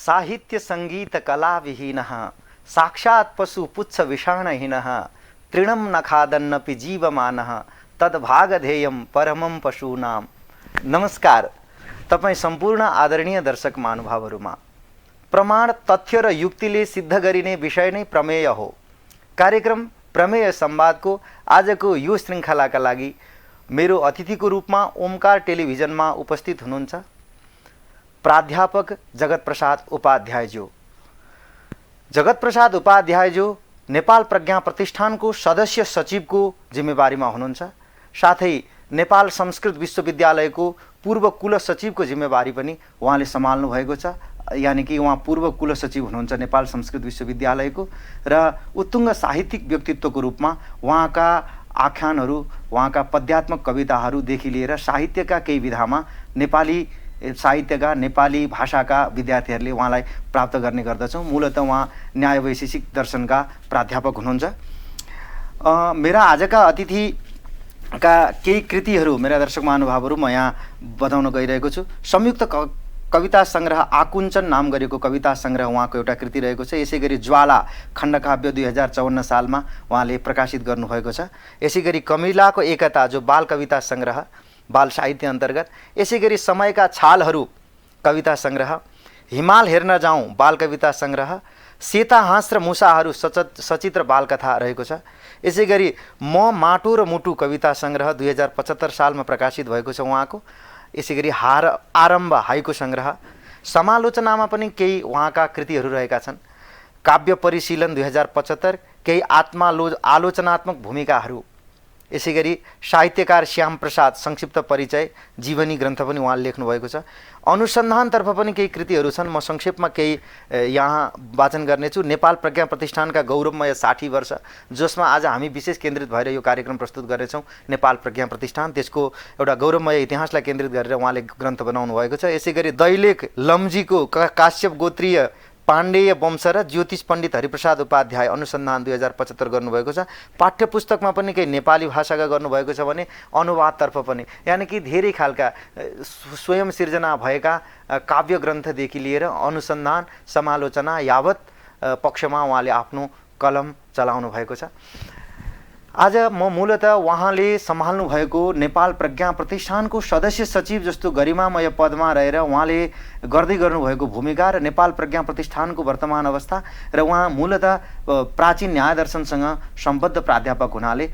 साहित्य संगीत कला विहीनः साक्षात् पशु पुच्छ विषाणहीनः तृणं न खादन्नपि जीवमानः तद्भागधेयं परमं पशूनां। नमस्कार तपाईं सम्पूर्ण आदरणीय दर्शक महानुभावहरुमा प्रमाण तथ्य र युक्तिले सिद्ध गरिने विषय नै प्रमेय हो। कार्यक्रम प्रमेय संवादको आजको यो श्रृङ्खलाका लागि मेरो अतिथिको रूपमा ओमकार टेलिभिजनमा उपस्थित हुनुहुन्छ प्राध्यापक जगत प्रसाद उपाध्यायज्यू। जगत प्रसाद उपाध्यायज्यू नेपाल प्रज्ञा प्रतिष्ठानको सदस्य सचिवको जिम्मेवारीमा हुनुहुन्छ। साथै नेपाल संस्कृत विश्वविद्यालयको पूर्व कुल सचिवको जिम्मेवारी पनि उहाँले सम्हाल्नु भएको छ। यानी कि उहाँ पूर्व कुल सचिव हुनुहुन्छ नेपाल संस्कृत विश्वविद्यालयको र उत्तुङ्ग साहित्यिक व्यक्तित्वको रूपमा उहाँका आख्यानहरू, उहाँका पद्यात्मक कविताहरूदेखि लिएर साहित्यका केही विधामा नेपाली साहित्यका नेपाली भाषाका विद्यार्थीहरूले उहाँलाई प्राप्त गर्ने गर्दछौँ। मूलतः उहाँ न्याय वैशेषिक दर्शनका प्राध्यापक हुनुहुन्छ। मेरा आजका अतिथिका केही कृतिहरू मेरा दर्शक महानुभावहरू म यहाँ बताउन गइरहेको छु। संयुक्त कविता सङ्ग्रह आकुञ्चन नाम गरेको कविता सङ्ग्रह उहाँको एउटा कृति रहेको छ। यसै गरी ज्वाला खण्डकाव्य 2054 सालमा उहाँले प्रकाशित गर्नुभएको छ। यसै गरी कमिलाको एकता जो बाल कविता सङ्ग्रह बाल साहित्य अन्तर्गत, यसै गरी समयका छालहरू कविता सङ्ग्रह, हिमाल हेर्न जाउँ बाल कविता सङ्ग्रह, सेता हाँस र मुसाहरू सचित्र बालकथा रहेको छ। यसै गरी म माटो र मुटु कविता सङ्ग्रह 2075 सालमा प्रकाशित भएको छ उहाँको। यसै गरी आरम्भ हाइको सङ्ग्रह, समालोचनामा पनि केही उहाँका कृतिहरू रहेका छन्। काव्य परिशीलन 2075, केही आलोचनात्मक भूमिकाहरू। यसै गरी साहित्यकार श्याम प्रसाद संक्षिप्त परिचय जीवनी ग्रन्थ पनि उहाँले लेख्नुभएको छ। अनुसन्धानतर्फ पनि केही कृतिहरू छन्। म संक्षेपमा केही यहाँ वाचन गर्नेछु। नेपाल प्रज्ञा प्रतिष्ठानका गौरवमय 60 वर्ष, जसमा आज हामी विशेष केन्द्रित भएर यो कार्यक्रम प्रस्तुत गर्नेछौँ। नेपाल प्रज्ञा प्रतिष्ठान, त्यसको एउटा गौरवमय इतिहासलाई केन्द्रित गरेर उहाँले ग्रन्थ बनाउनु भएको छ। यसै गरी दैलेख लम्जीको काश्यप गोत्रीय पाण्डेय वंश र ज्योतिष पण्डित हरिप्रसाद उपाध्याय अनुसन्धान 2075 गर्नुभएको छ। पाठ्यपुस्तकमा पनि केही नेपाली भाषाका गर्नुभएको छ भने अनुवादतर्फ पनि, यानि कि धेरै खालका स्वयं सिर्जना भएका काव्य ग्रन्थदेखि लिएर अनुसन्धान समालोचना यावत पक्षमा उहाँले आफ्नो कलम चलाउनु भएको छ। आज म मूलतः उहाँले सम्हाल्नु भएको नेपाल प्रज्ञा प्रतिष्ठानको सदस्य सचिव जस्तो गरिमामय पदमा रहेर उहाँले गर्दै गर्नुभएको भूमिका र नेपाल प्रज्ञा प्रतिष्ठानको वर्तमान अवस्था र उहाँ मूलतः प्राचीन न्याय दर्शनसँग सम्बद्ध प्राध्यापक हुनाले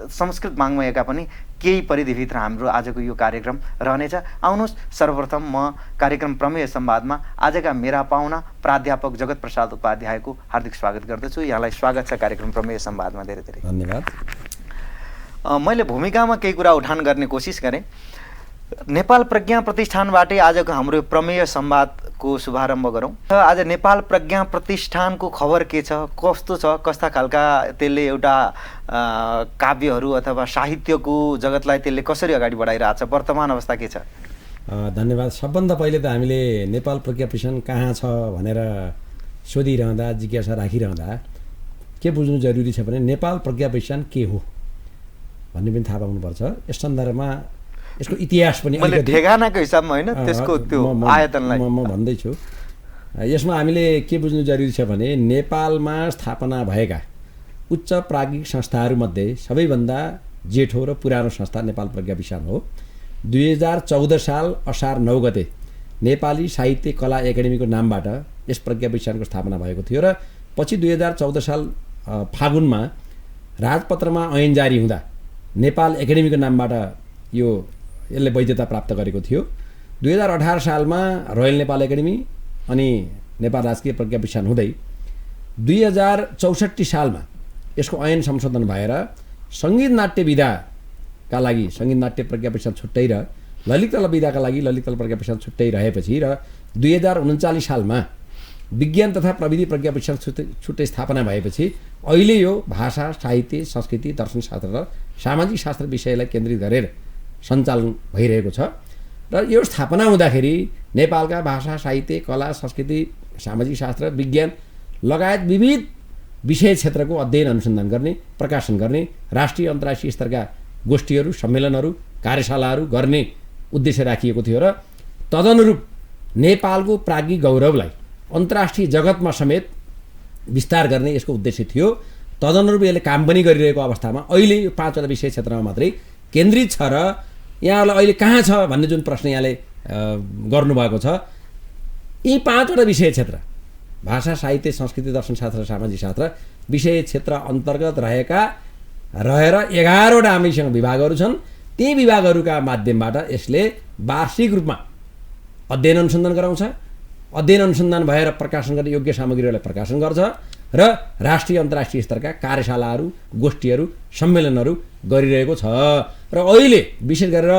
संस्कृत वाङ्मयका पनि केही परिधिभित्र हाम्रो आजको यो कार्यक्रम रहनेछ। आउनुहोस्, सर्वप्रथम म कार्यक्रम प्रमेय संवादमा आजका मेरा पाहुना प्राध्यापक जगत प्रसाद उपाध्यायको हार्दिक स्वागत गर्दछु। यहाँलाई स्वागत छ कार्यक्रम प्रमेय संवादमा। धेरै धेरै धन्यवाद। मैले भूमिकामा केही कुरा उठान गर्ने कोसिस गरेँ। नेपाल प्रज्ञा प्रतिष्ठानबाटै आजको हाम्रो प्रमेय संवादको शुभारम्भ गरौँ। आज नेपाल प्रज्ञा प्रतिष्ठानको खबर के छ, कस्तो छ, कस्ता खालका त्यसले एउटा काव्यहरू अथवा साहित्यको जगतलाई त्यसले कसरी अगाडि बढाइरहेको छ, वर्तमान अवस्था के छ? धन्यवाद। सबभन्दा पहिले त हामीले नेपाल प्रज्ञा प्रतिष्ठान कहाँ छ भनेर सोधिरहँदा, जिज्ञासा राखिरहँदा के बुझ्नु जरुरी छ भने नेपाल प्रज्ञा प्रतिष्ठान के हो भन्ने पनि थाहा पाउनुपर्छ। यस सन्दर्भमा यसको इतिहास पनि ठेगानाको हिसाबमा होइन, त्यसको त्यो आयतनलाई म भन्दैछु। यसमा हामीले के बुझ्नु जरुरी छ भने नेपालमा स्थापना भएका उच्च प्राज्ञिक संस्थाहरूमध्ये सबैभन्दा जेठो र पुरानो संस्था नेपाल प्रज्ञा प्रतिष्ठान हो। 2014 साल असार 9 गते नेपाली साहित्य कला एकाडेमीको नामबाट यस प्रज्ञा प्रतिष्ठानको स्थापना भएको थियो र पछि 2014 साल फागुनमा राजपत्रमा ऐन जारी हुँदा नेपाल एकाडेमीको नामबाट यसले वैधता प्राप्त गरेको थियो। 2018 सालमा रोयल नेपाल एकाडेमी अनि नेपाल राजकीय प्रज्ञा प्रतिष्ठान हुँदै 2064 सालमा यसको ऐन संशोधन भएर सङ्गीत नाट्य विधाका लागि सङ्गीत नाट्य प्रज्ञा प्रतिष्ठान छुट्टै र ललित कला विधाका लागि ललित कला प्रज्ञा प्रतिष्ठान छुट्टै रहेपछि र 2039 सालमा विज्ञान तथा प्रविधि प्रज्ञा प्रतिष्ठान छुट्टै स्थापना भएपछि अहिले यो भाषा, साहित्य, संस्कृति, दर्शनशास्त्र र सामाजिक शास्त्र विषयलाई केन्द्रित गरेर सञ्चालन भइरहेको छ। र यो स्थापना हुँदाखेरि नेपालका भाषा, साहित्य, कला, संस्कृति, सामाजिक शास्त्र, विज्ञान लगायत विविध विषय क्षेत्रको अध्ययन अनुसन्धान गर्ने, प्रकाशन गर्ने, राष्ट्रिय अन्तर्राष्ट्रिय स्तरका गोष्ठीहरू, सम्मेलनहरू, कार्यशालाहरू गर्ने उद्देश्य राखिएको थियो र तदनुरूप नेपालको प्राज्ञिक गौरवलाई अन्तर्राष्ट्रिय जगतमा समेत विस्तार गर्ने यसको उद्देश्य थियो। तदनुरूप यसले काम पनि गरिरहेको अवस्थामा अहिले यो 5वटा विषय क्षेत्रमा मात्रै केन्द्रित छ र यहाँलाई अहिले कहाँ छ भन्ने जुन प्रश्न यहाँले गर्नुभएको छ, यी 5वटा विषय क्षेत्र भाषा, साहित्य, संस्कृति, दर्शन शास्त्र, सामाजिक शास्त्र विषय क्षेत्र अन्तर्गत रहेर 11वटा हामीसँग विभागहरू छन्। ती विभागहरूका माध्यमबाट यसले वार्षिक रूपमा अध्ययन अनुसन्धान गराउँछ। अध्ययन अनुसन्धान भएर प्रकाशन गर्ने योग्य सामग्रीहरूलाई प्रकाशन गर्छ र राष्ट्रिय अन्तर्राष्ट्रिय स्तरका कार्यशालाहरू, गोष्ठीहरू, सम्मेलनहरू गरिरहेको छ। र अहिले विशेष गरेर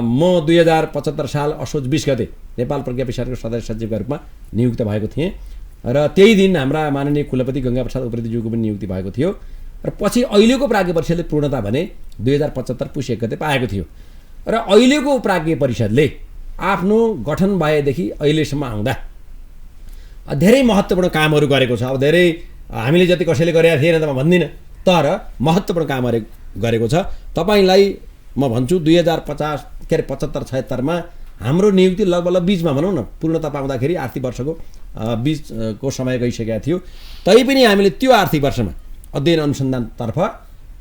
म 2075 साल असोज 20 गते नेपाल प्रज्ञा परिषदको सदस्य सचिवका रूपमा नियुक्त भएको थिएँ र त्यही दिन हाम्रा माननीय कुलपति गंगाप्रसाद उप्रेतीज्यूको पनि नियुक्ति भएको थियो र पछि अहिलेको प्राज्ञ परिषदले पूर्णता भने 2075 पुस 1 गते पाएको थियो। र अहिलेको प्राज्ञ परिषदले आफ्नो गठन भएदेखि अहिलेसम्म आउँदा धेरै महत्त्वपूर्ण कामहरू गरेको छ। अब धेरै हामीले जति कसैले गरेका थिएन त म भन्दिनँ, तर महत्त्वपूर्ण कामहरू गरेको छ। तपाईँलाई म भन्छु 75-76 मा हाम्रो नियुक्ति लगभग बीचमा भनौँ न पूर्णता पाउँदाखेरि आर्थिक वर्षको बीचको समय गइसकेका थियो। तैपनि हामीले त्यो आर्थिक वर्षमा अध्ययन अनुसन्धानतर्फ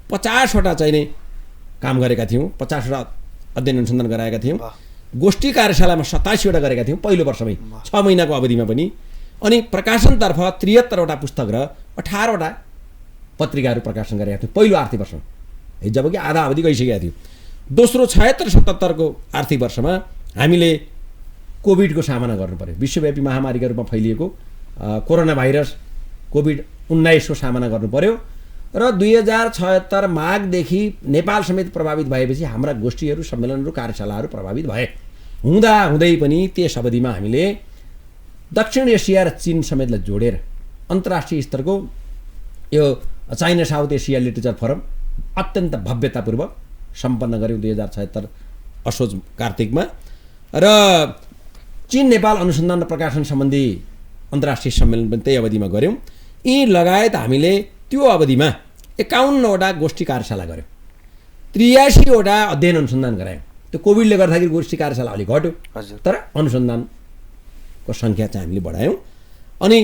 50वटा चाहिँ नै काम गरेका थियौँ, 50वटा अध्ययन अनुसन्धान गराएका थियौँ। गोष्ठी कार्यशालामा 87वटा गरेका थियौँ पहिलो वर्षमै, 6 महिनाको अवधिमा पनि। अनि प्रकाशनतर्फ 73वटा पुस्तक र 18वटा पत्रिकाहरू प्रकाशन गरेका थियौँ पहिलो आर्थिक वर्षमा, जबकि आधा अवधि गइसकेका थियो। दोस्रो 76-77 को आर्थिक वर्षमा हामीले कोभिडको सामना गर्नु पर्यो। विश्वव्यापी महामारीका रूपमा फैलिएको कोरोना भाइरस कोभिड-19 को सामना गर्नु पर्यो र 2076 माघदेखि नेपाल समेत प्रभावित भएपछि हाम्रा गोष्ठीहरू, सम्मेलनहरू, कार्यशालाहरू प्रभावित भए। हुँदै पनि त्यस अवधिमा हामीले दक्षिण एसिया र चीन समेतलाई जोडेर अन्तर्राष्ट्रिय स्तरको यो China south Asia literature forum अत्यन्त भव्यतापूर्वक सम्पन्न गर्यौँ 2076 असोज कार्तिकमा। र चीन नेपाल अनुसन्धान र प्रकाशन सम्बन्धी अन्तर्राष्ट्रिय सम्मेलन पनि त्यही अवधिमा गऱ्यौँ। यी लगायत हामीले त्यो अवधिमा 51वटा गोष्ठी कार्यशाला गऱ्यौँ, 83वटा अध्ययन अनुसन्धान गरायौँ। त्यो कोभिडले गर्दाखेरि गोष्ठी कार्यशाला अलिक घट्यो, तर अनुसन्धानको सङ्ख्या चाहिँ हामीले बढायौँ। अनि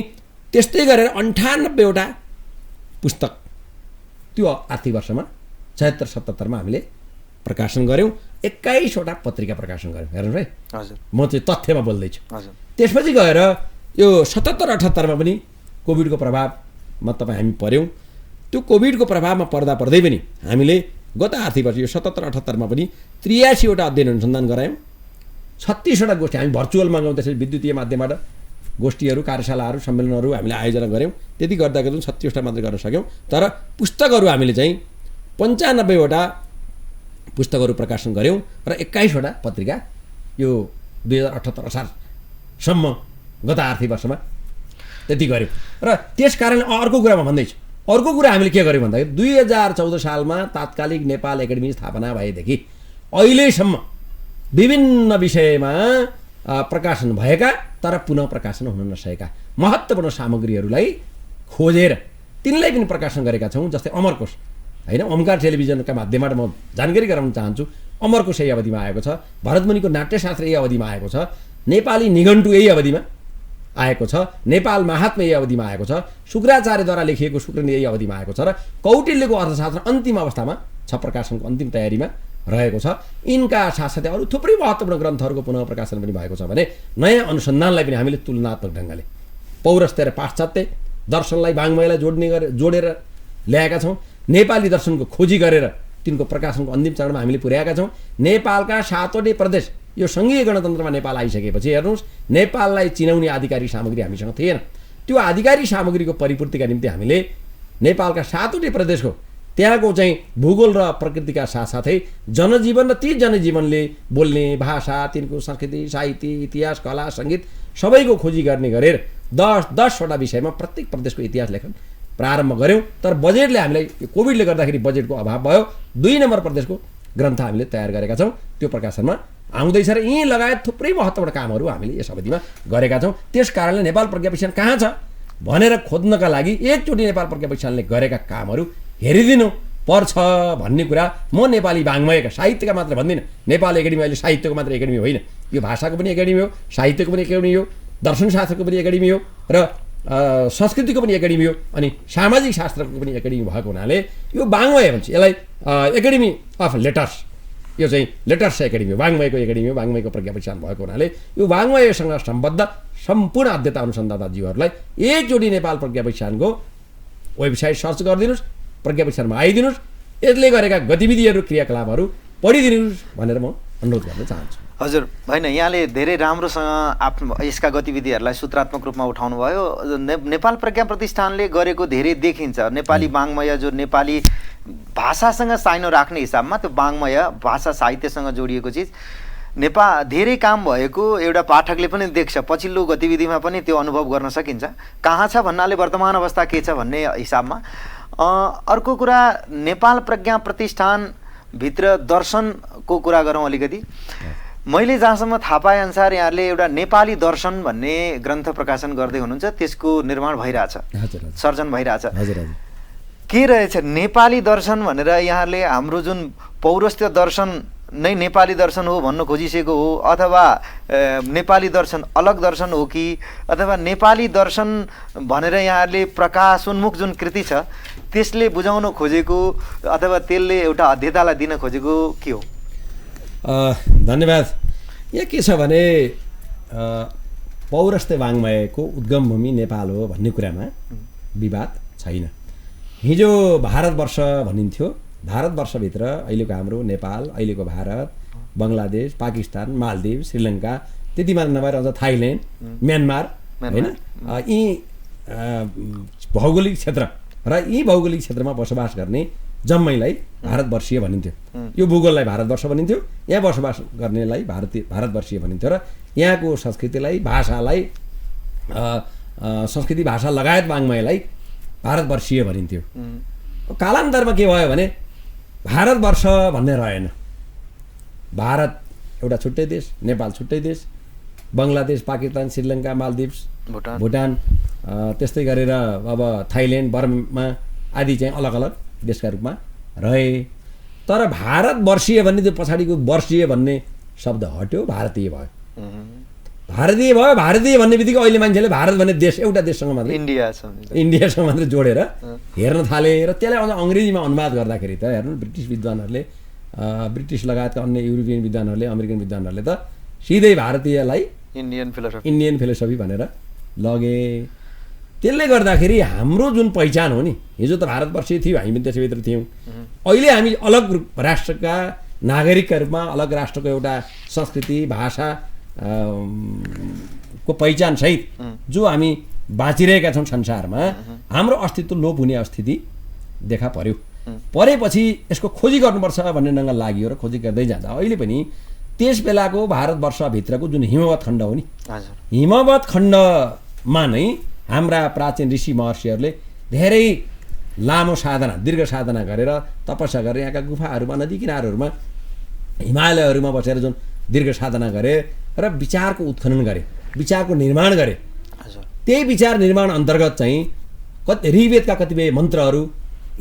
त्यस्तै गरेर 98वटा पुस्तक त्यो आर्थिक वर्षमा 76-77 मा हामीले प्रकाशन गऱ्यौँ। 21वटा पत्रिका प्रकाशन गऱ्यौँ। हेर्नु है, म चाहिँ तथ्यमा बोल्दैछु। त्यसपछि गएर यो 77-78 मा पनि कोभिडको प्रभावमा हामी पर्यौँ। त्यो कोभिडको प्रभावमा पर्दै पनि हामीले गत आर्थिक वर्ष यो 77-78 मा पनि 83वटा अध्ययन अनुसन्धान गरायौँ। 36वटा गोष्ठी हामी भर्चुअलमा गयौँ, त्यसरी विद्युतीय माध्यमबाट गोष्ठीहरू, कार्यशालाहरू, सम्मेलनहरू हामीले आयोजना गऱ्यौँ। त्यति गर्दा 36वटा मात्रै गर्न सक्यौँ। तर पुस्तकहरू हामीले चाहिँ 95वटा पुस्तकहरू प्रकाशन गऱ्यौँ र 21वटा पत्रिका यो 2078 असारसम्म गत आर्थिक वर्षमा त्यति गऱ्यौँ। र त्यस कारण अर्को कुरामा भन्दैछु, अर्को कुरा हामीले के गर्यौँ भन्दाखेरि 2014 सालमा तात्कालिक नेपाल एकाडेमी स्थापना भएदेखि अहिलेसम्म विभिन्न विषयमा प्रकाशन भएका तर पुनः प्रकाशन हुन नसकेका महत्त्वपूर्ण सामग्रीहरूलाई खोजेर तिनलाई पनि प्रकाशन गरेका छौँ। जस्तै अमरकोश होइन, ओमकार टेलिभिजनका माध्यमबाट म जानकारी गराउन चाहन्छु। अमरकोश यही अवधिमा आएको छ, भरतमुनिको नाट्यशास्त्र यही अवधिमा आएको छ, नेपाली निघण्टु यही अवधिमा आएको छ, नेपाल महात्म्य यही अवधिमा आएको छ, शुक्राचार्यद्वारा लेखिएको शुक्रनीति यही अवधिमा आएको छ र कौटिल्यको अर्थशास्त्र अन्तिम अवस्थामा छ, प्रकाशनको अन्तिम तयारीमा रहेको छ। यिनका साथसाथै अरू थुप्रै महत्त्वपूर्ण ग्रन्थहरूको पुनः प्रकाशन पनि भएको छ भने नयाँ अनुसन्धानलाई पनि हामीले तुलनात्मक ढङ्गले पौरस्त्य र पाश्चात्य दर्शनलाई, वाङ्मयलाई जोडेर ल्याएका छौँ। नेपाली दर्शनको खोजी गरेर तिनको प्रकाशनको अन्तिम चरणमा हामीले पुर्याएका छौँ। नेपालका 7वटै प्रदेश यो सङ्घीय गणतन्त्रमा नेपाल आइसकेपछि हेर्नुहोस्, नेपाललाई चिनाउने आधिकारिक सामग्री हामीसँग थिएन। त्यो आधिकारिक सामग्रीको परिपूर्तिका निम्ति हामीले नेपालका 7वटै प्रदेशको त्यहाँको चाहिँ भूगोल र प्रकृतिका साथसाथै जनजीवन र ती जनजीवनले बोल्ने भाषा, तिनको संस्कृति, साहित्य, इतिहास, कला, सङ्गीत सबैको खोजी गर्ने गरेर 10वटा विषयमा प्रत्येक प्रदेशको इतिहास लेखन प्रारम्भ गऱ्यौँ। तर बजेटले हामीलाई कोभिडले गर्दाखेरि बजेटको अभाव भयो। 2 नम्बर प्रदेशको ग्रन्थ हामीले तयार गरेका छौँ, त्यो प्रकाशनमा आउँदैछ र यी लगायत थुप्रै महत्त्वपूर्ण कामहरू हामीले यस अवधिमा गरेका छौँ। त्यस कारणले नेपाल प्रज्ञा प्रतिष्ठान कहाँ छ भनेर खोज्नका लागि एकचोटि नेपाल प्रज्ञा प्रतिष्ठानले गरेका कामहरू हेरिदिनु पर्छ भन्ने कुरा म नेपाली वाङ्मयका, साहित्यका मात्र भन्दिनँ। नेपाल एकाडेमी अहिले साहित्यको मात्र एकाडेमी होइन, यो भाषाको पनि एकाडेमी हो, साहित्यको पनि एकाडेमी हो, दर्शनशास्त्रको पनि एकाडेमी हो र संस्कृतिको पनि एकाडेमी हो अनि सामाजिक शास्त्रको पनि एकाडेमी भएको हुनाले यो वाङ्मय भन्छ यसलाई एकाडेमी अफ लेटर्स यो चाहिँ लेटर्स एकाडेमी हो वाङ्मयको एकाडेमी हो वाङ्मयको प्रज्ञा प्रतिष्ठान भएको हुनाले यो वाङ्मयसँग सम्बद्ध सम्पूर्ण अध्येता अनुसन्धाताज्यूहरूलाई एकचोटि नेपाल प्रज्ञा प्रतिष्ठानको वेबसाइट सर्च गरिदिनुहोस् प्रज्ञा प्रतिष्ठानमा आइदिनुहोस् यसले गरेका गतिविधिहरू क्रियाकलापहरू पढिदिनुहोस् भनेर म अनुरोध गर्न चाहन्छु। हजुर होइन यहाँले धेरै राम्रोसँग आफ्नो यसका गतिविधिहरूलाई सूत्रात्मक रूपमा उठाउनु भयो। नेपाल प्रज्ञा प्रतिष्ठानले गरेको धेरै देखिन्छ नेपाली वाङ्मय जो नेपाली भाषासँग साइनो राख्ने हिसाबमा त्यो वाङ्मय भाषा साहित्यसँग जोडिएको चिज धेरै काम भएको एउटा पाठकले पनि देख्छ पछिल्लो गतिविधिमा पनि त्यो अनुभव गर्न सकिन्छ कहाँ छ भन्नाले वर्तमान अवस्था के छ भन्ने हिसाबमा। अर्को कुरा नेपाल प्रज्ञा प्रतिष्ठानभित्र दर्शनको कुरा गरौँ अलिकति। मैले जहाँसम्म थाहा पाए अनुसार यहाँले एउटा नेपाली दर्शन भन्ने ग्रन्थ प्रकाशन गर्दै हुनुहुन्छ त्यसको निर्माण भइरहेछ सर्जन भइरहेछ के रहेछ नेपाली दर्शन भनेर यहाँले हाम्रो जुन पौरस्त्य दर्शन नै नेपाली दर्शन हो भन्न खोजिसकेको हो अथवा नेपाली दर्शन अलग दर्शन हो कि अथवा नेपाली दर्शन भनेर यहाँले प्रकाशोन्मुख जुन कृति छ त्यसले बुझाउन खोजेको अथवा त्यसले एउटा अध्येतालाई दिन खोजेको के हो? धन्यवाद। यहाँ के छ भने पौरस्त्य वाङ्मयको उद्गम भूमि नेपाल हो भन्ने कुरामा विवाद छैन। हिजो भारतवर्ष भनिन्थ्यो भारतवर्षभित्र अहिलेको हाम्रो नेपाल अहिलेको भारत बङ्गलादेश पाकिस्तान मालदिव श्रीलङ्का त्यति मात्र नभएर अझ थाइल्यान्ड म्यानमार होइन यी भौगोलिक क्षेत्र र यी भौगोलिक क्षेत्रमा बसोबास गर्ने जम्मैलाई भारतवर्षीय भनिन्थ्यो। यो भूगोललाई भारतवर्ष भनिन्थ्यो यहाँ बसोबास गर्नेलाई भारतवर्षीय भनिन्थ्यो र यहाँको संस्कृतिलाई भाषालाई संस्कृति भाषा लगायत वाङ्मयलाई भारतवर्षीय भनिन्थ्यो। कालान्तरमा के भयो भने भारतवर्ष भन्ने रहेन। भारत एउटा छुट्टै देश नेपाल छुट्टै देश बङ्गलादेश पाकिस्तान श्रीलङ्का मालदिभ्स भुटान त्यस्तै गरेर अब थाइल्यान्ड बर्मा आदि चाहिँ अलग अलग देशका रूपमा रहे तर भारतवर्षीय भन्ने त्यो पछाडिको वर्षीय भन्ने शब्द हट्यो भारतीय भयो। भारतीय भन्ने बित्तिकै अहिले मान्छेले भारत भन्ने देश एउटा देशसँग मात्रै इन्डियासँग मात्रै जोडेर हेर्न थाले र त्यसलाई अझ अङ्ग्रेजीमा अनुवाद गर्दाखेरि त हेर्नु ब्रिटिस विद्वानहरूले ब्रिटिस लगायतका अन्य युरोपियन विद्वानहरूले अमेरिकन विद्वानहरूले त सिधै भारतीयलाई इन्डियन फिलोसफी भनेर लगे। त्यसले गर्दाखेरि हाम्रो जुन पहिचान हो नि हिजो त भारतवर्षीय थियो हामी त्यसभित्र थियौँ अहिले हामी अलग राष्ट्रका नागरिकका रूपमा अलग राष्ट्रको एउटा संस्कृति भाषा को पहिचान सहित जो हामी बाँचिरहेका छौँ संसारमा हाम्रो अस्तित्व लोप हुने स्थिति देखा पर्यो। परेपछि यसको खोजी गर्नुपर्छ भन्ने ढङ्ग लाग्यो र खोजी गर्दै जाँदा अहिले पनि त्यस बेलाको भारतवर्षभित्रको जुन हिमवत खण्ड हो नि हिमवत खण्डमा नै हाम्रा प्राचीन ऋषि महर्षिहरूले धेरै लामो साधना दीर्घ साधना गरेर तपस्या गरेर यहाँका गुफाहरूमा नदी किनारहरूमा हिमालयहरूमा बसेर जुन दीर्घ साधना गरे र विचारको उत्खनन गरे विचारको निर्माण गरे। त्यही विचार निर्माण अन्तर्गत चाहिँ ऋग्वेदका कतिपय मन्त्रहरू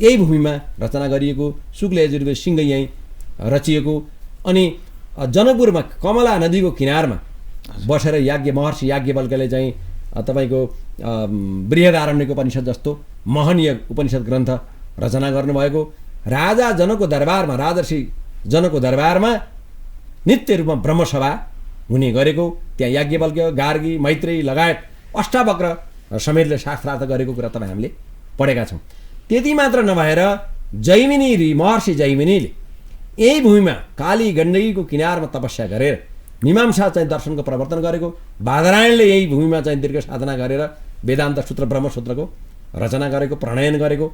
यही भूमिमा रचना गरिएको शुक्ल यजुर्वेद सिंह यहीँ रचिएको अनि जनकपुरमा कमला नदीको किनारमा बसेर महर्षि याज्ञवल्क्यले चाहिँ तपाईँको बृहदारण्यको उपनिषद जस्तो महनीय उपनिषद ग्रन्थ रचना गर्नुभएको राजा जनकको दरबारमा राजर्षि जनकको दरबारमा नित्य रूपमा ब्रह्मसभा हुने गरेको त्यहाँ याज्ञवल्क्य गार्गी मैत्रेयी लगायत अष्टावक्र समेतले शास्त्रार्थ गरेको कुरा तपाईँ हामीले पढेका छौँ। त्यति मात्र नभएर महर्षि जैमिनीले यही भूमिमा काली गण्डकीको किनारमा तपस्या गरेर मीमांसा चाहिँ दर्शनको प्रवर्तन गरेको बादरायणले यही भूमिमा चाहिँ दीर्घ साधना गरेर वेदान्त सूत्र ब्रह्मसूत्रको रचना गरेको प्रणयन गरेको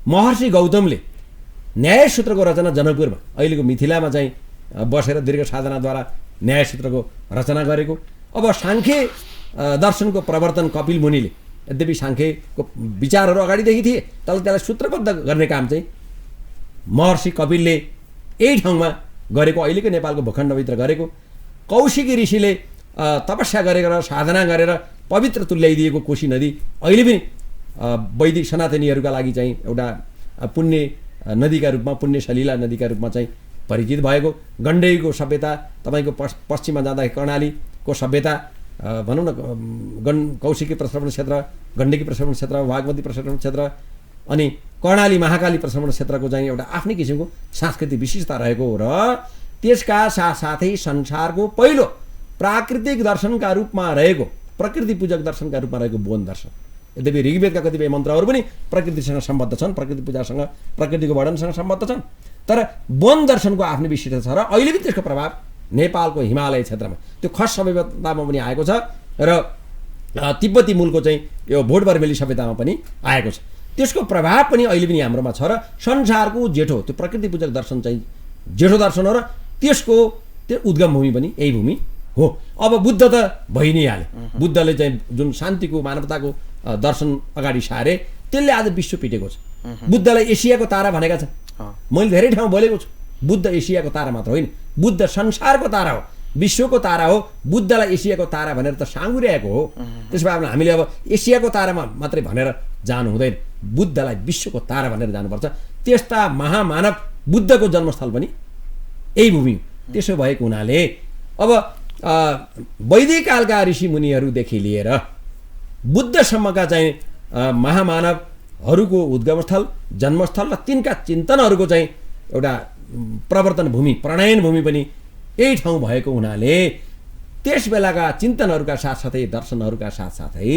महर्षि गौतमले न्यायसूत्रको रचना जनकपुरमा अहिलेको मिथिलामा चाहिँ बसेर दीर्घ साधनाद्वारा न्यायसूत्रको रचना गरेको। अब साङ्ख्य दर्शनको प्रवर्तन कपिल मुनिले यद्यपि साङ्ख्यको विचारहरू अगाडिदेखि थिए तर त्यसलाई सूत्रबद्ध गर्ने काम चाहिँ महर्षि कपिलले यही ठाउँमा गरेको अहिलेको नेपालको भूखण्डभित्र गरेको। कौशिकी ऋषिले तपस्या गरेर साधना गरेर पवित्र तुल्याइदिएको कोशी नदी अहिले पनि वैदिक सनातनीहरूका लागि चाहिँ एउटा पुण्य नदीका रूपमा पुण्य सलिला नदीका रूपमा चाहिँ परिचित भएको। गण्डकीको सभ्यता तपाईँको पश्चिममा जाँदाखेरि कर्णालीको सभ्यता भनौँ न कौशिकी प्रसरवण क्षेत्र, गण्डकी प्रसरवण क्षेत्र, बागमती प्रसरवण क्षेत्र अनि कर्णाली महाकाली प्रसरवण क्षेत्रको चाहिँ एउटा आफ्नै किसिमको सांस्कृतिक विशेषता रहेको र त्यसका साथसाथै संसारको पहिलो प्राकृतिक दर्शनका रूपमा रहेको, प्रकृति पूजक दर्शनका रूपमा रहेको वन दर्शन। यद्यपि ऋग्वेदका कतिपय मन्त्रहरू पनि प्रकृतिसँग सम्बद्ध छन्, प्रकृति पूजासँग, प्रकृतिको वर्णनसँग सम्बद्ध छन्, तर वन दर्शनको आफ्नै विशिष्टता छ र अहिले पनि त्यसको प्रभाव नेपालको हिमालय क्षेत्रमा त्यो खस सभ्यतामा पनि आएको छ र तिब्बती मूलको चाहिँ यो भोट बर्मेली सभ्यतामा पनि आएको छ। त्यसको प्रभाव पनि अहिले पनि हाम्रोमा छ र संसारको जेठो त्यो प्रकृति पूजक दर्शन चाहिँ जेठो दर्शन हो र त्यसको त्यो उद्गम भूमि पनि यही भूमि हो। अब बुद्ध त भइ नै हाले, बुद्धले चाहिँ जुन शान्तिको मानवताको दर्शन अगाडि सारे त्यसले आज विश्व पिटेको छ। बुद्धलाई एसियाको तारा भनेका छन्, मैले धेरै ठाउँ बोलेको छु। बुद्ध एसियाको तारा मात्र होइन, बुद्ध संसारको तारा हो, विश्वको तारा हो। बुद्धलाई एसियाको तारा भनेर त साँगुर्याएको हो। त्यसो भए हामीले अब एसियाको तारामा मात्रै भनेर जानु हुँदैन, बुद्धलाई विश्वको तारा भनेर जानुपर्छ। त्यस्ता महामानव बुद्धको जन्मस्थल पनि यही भूमि हो। त्यसो भएको हुनाले अब वैदिक कालका ऋषि मुनिहरूदेखि लिएर बुद्धसम्मका चाहिँ महामानवहरूको उद्गमस्थल, जन्मस्थल र तिनका चिन्तनहरूको चाहिँ एउटा प्रवर्तन भूमि, प्रणयन भूमि पनि यही ठाउँ भएको हुनाले त्यस बेलाका चिन्तनहरूका साथसाथै दर्शनहरूका साथसाथै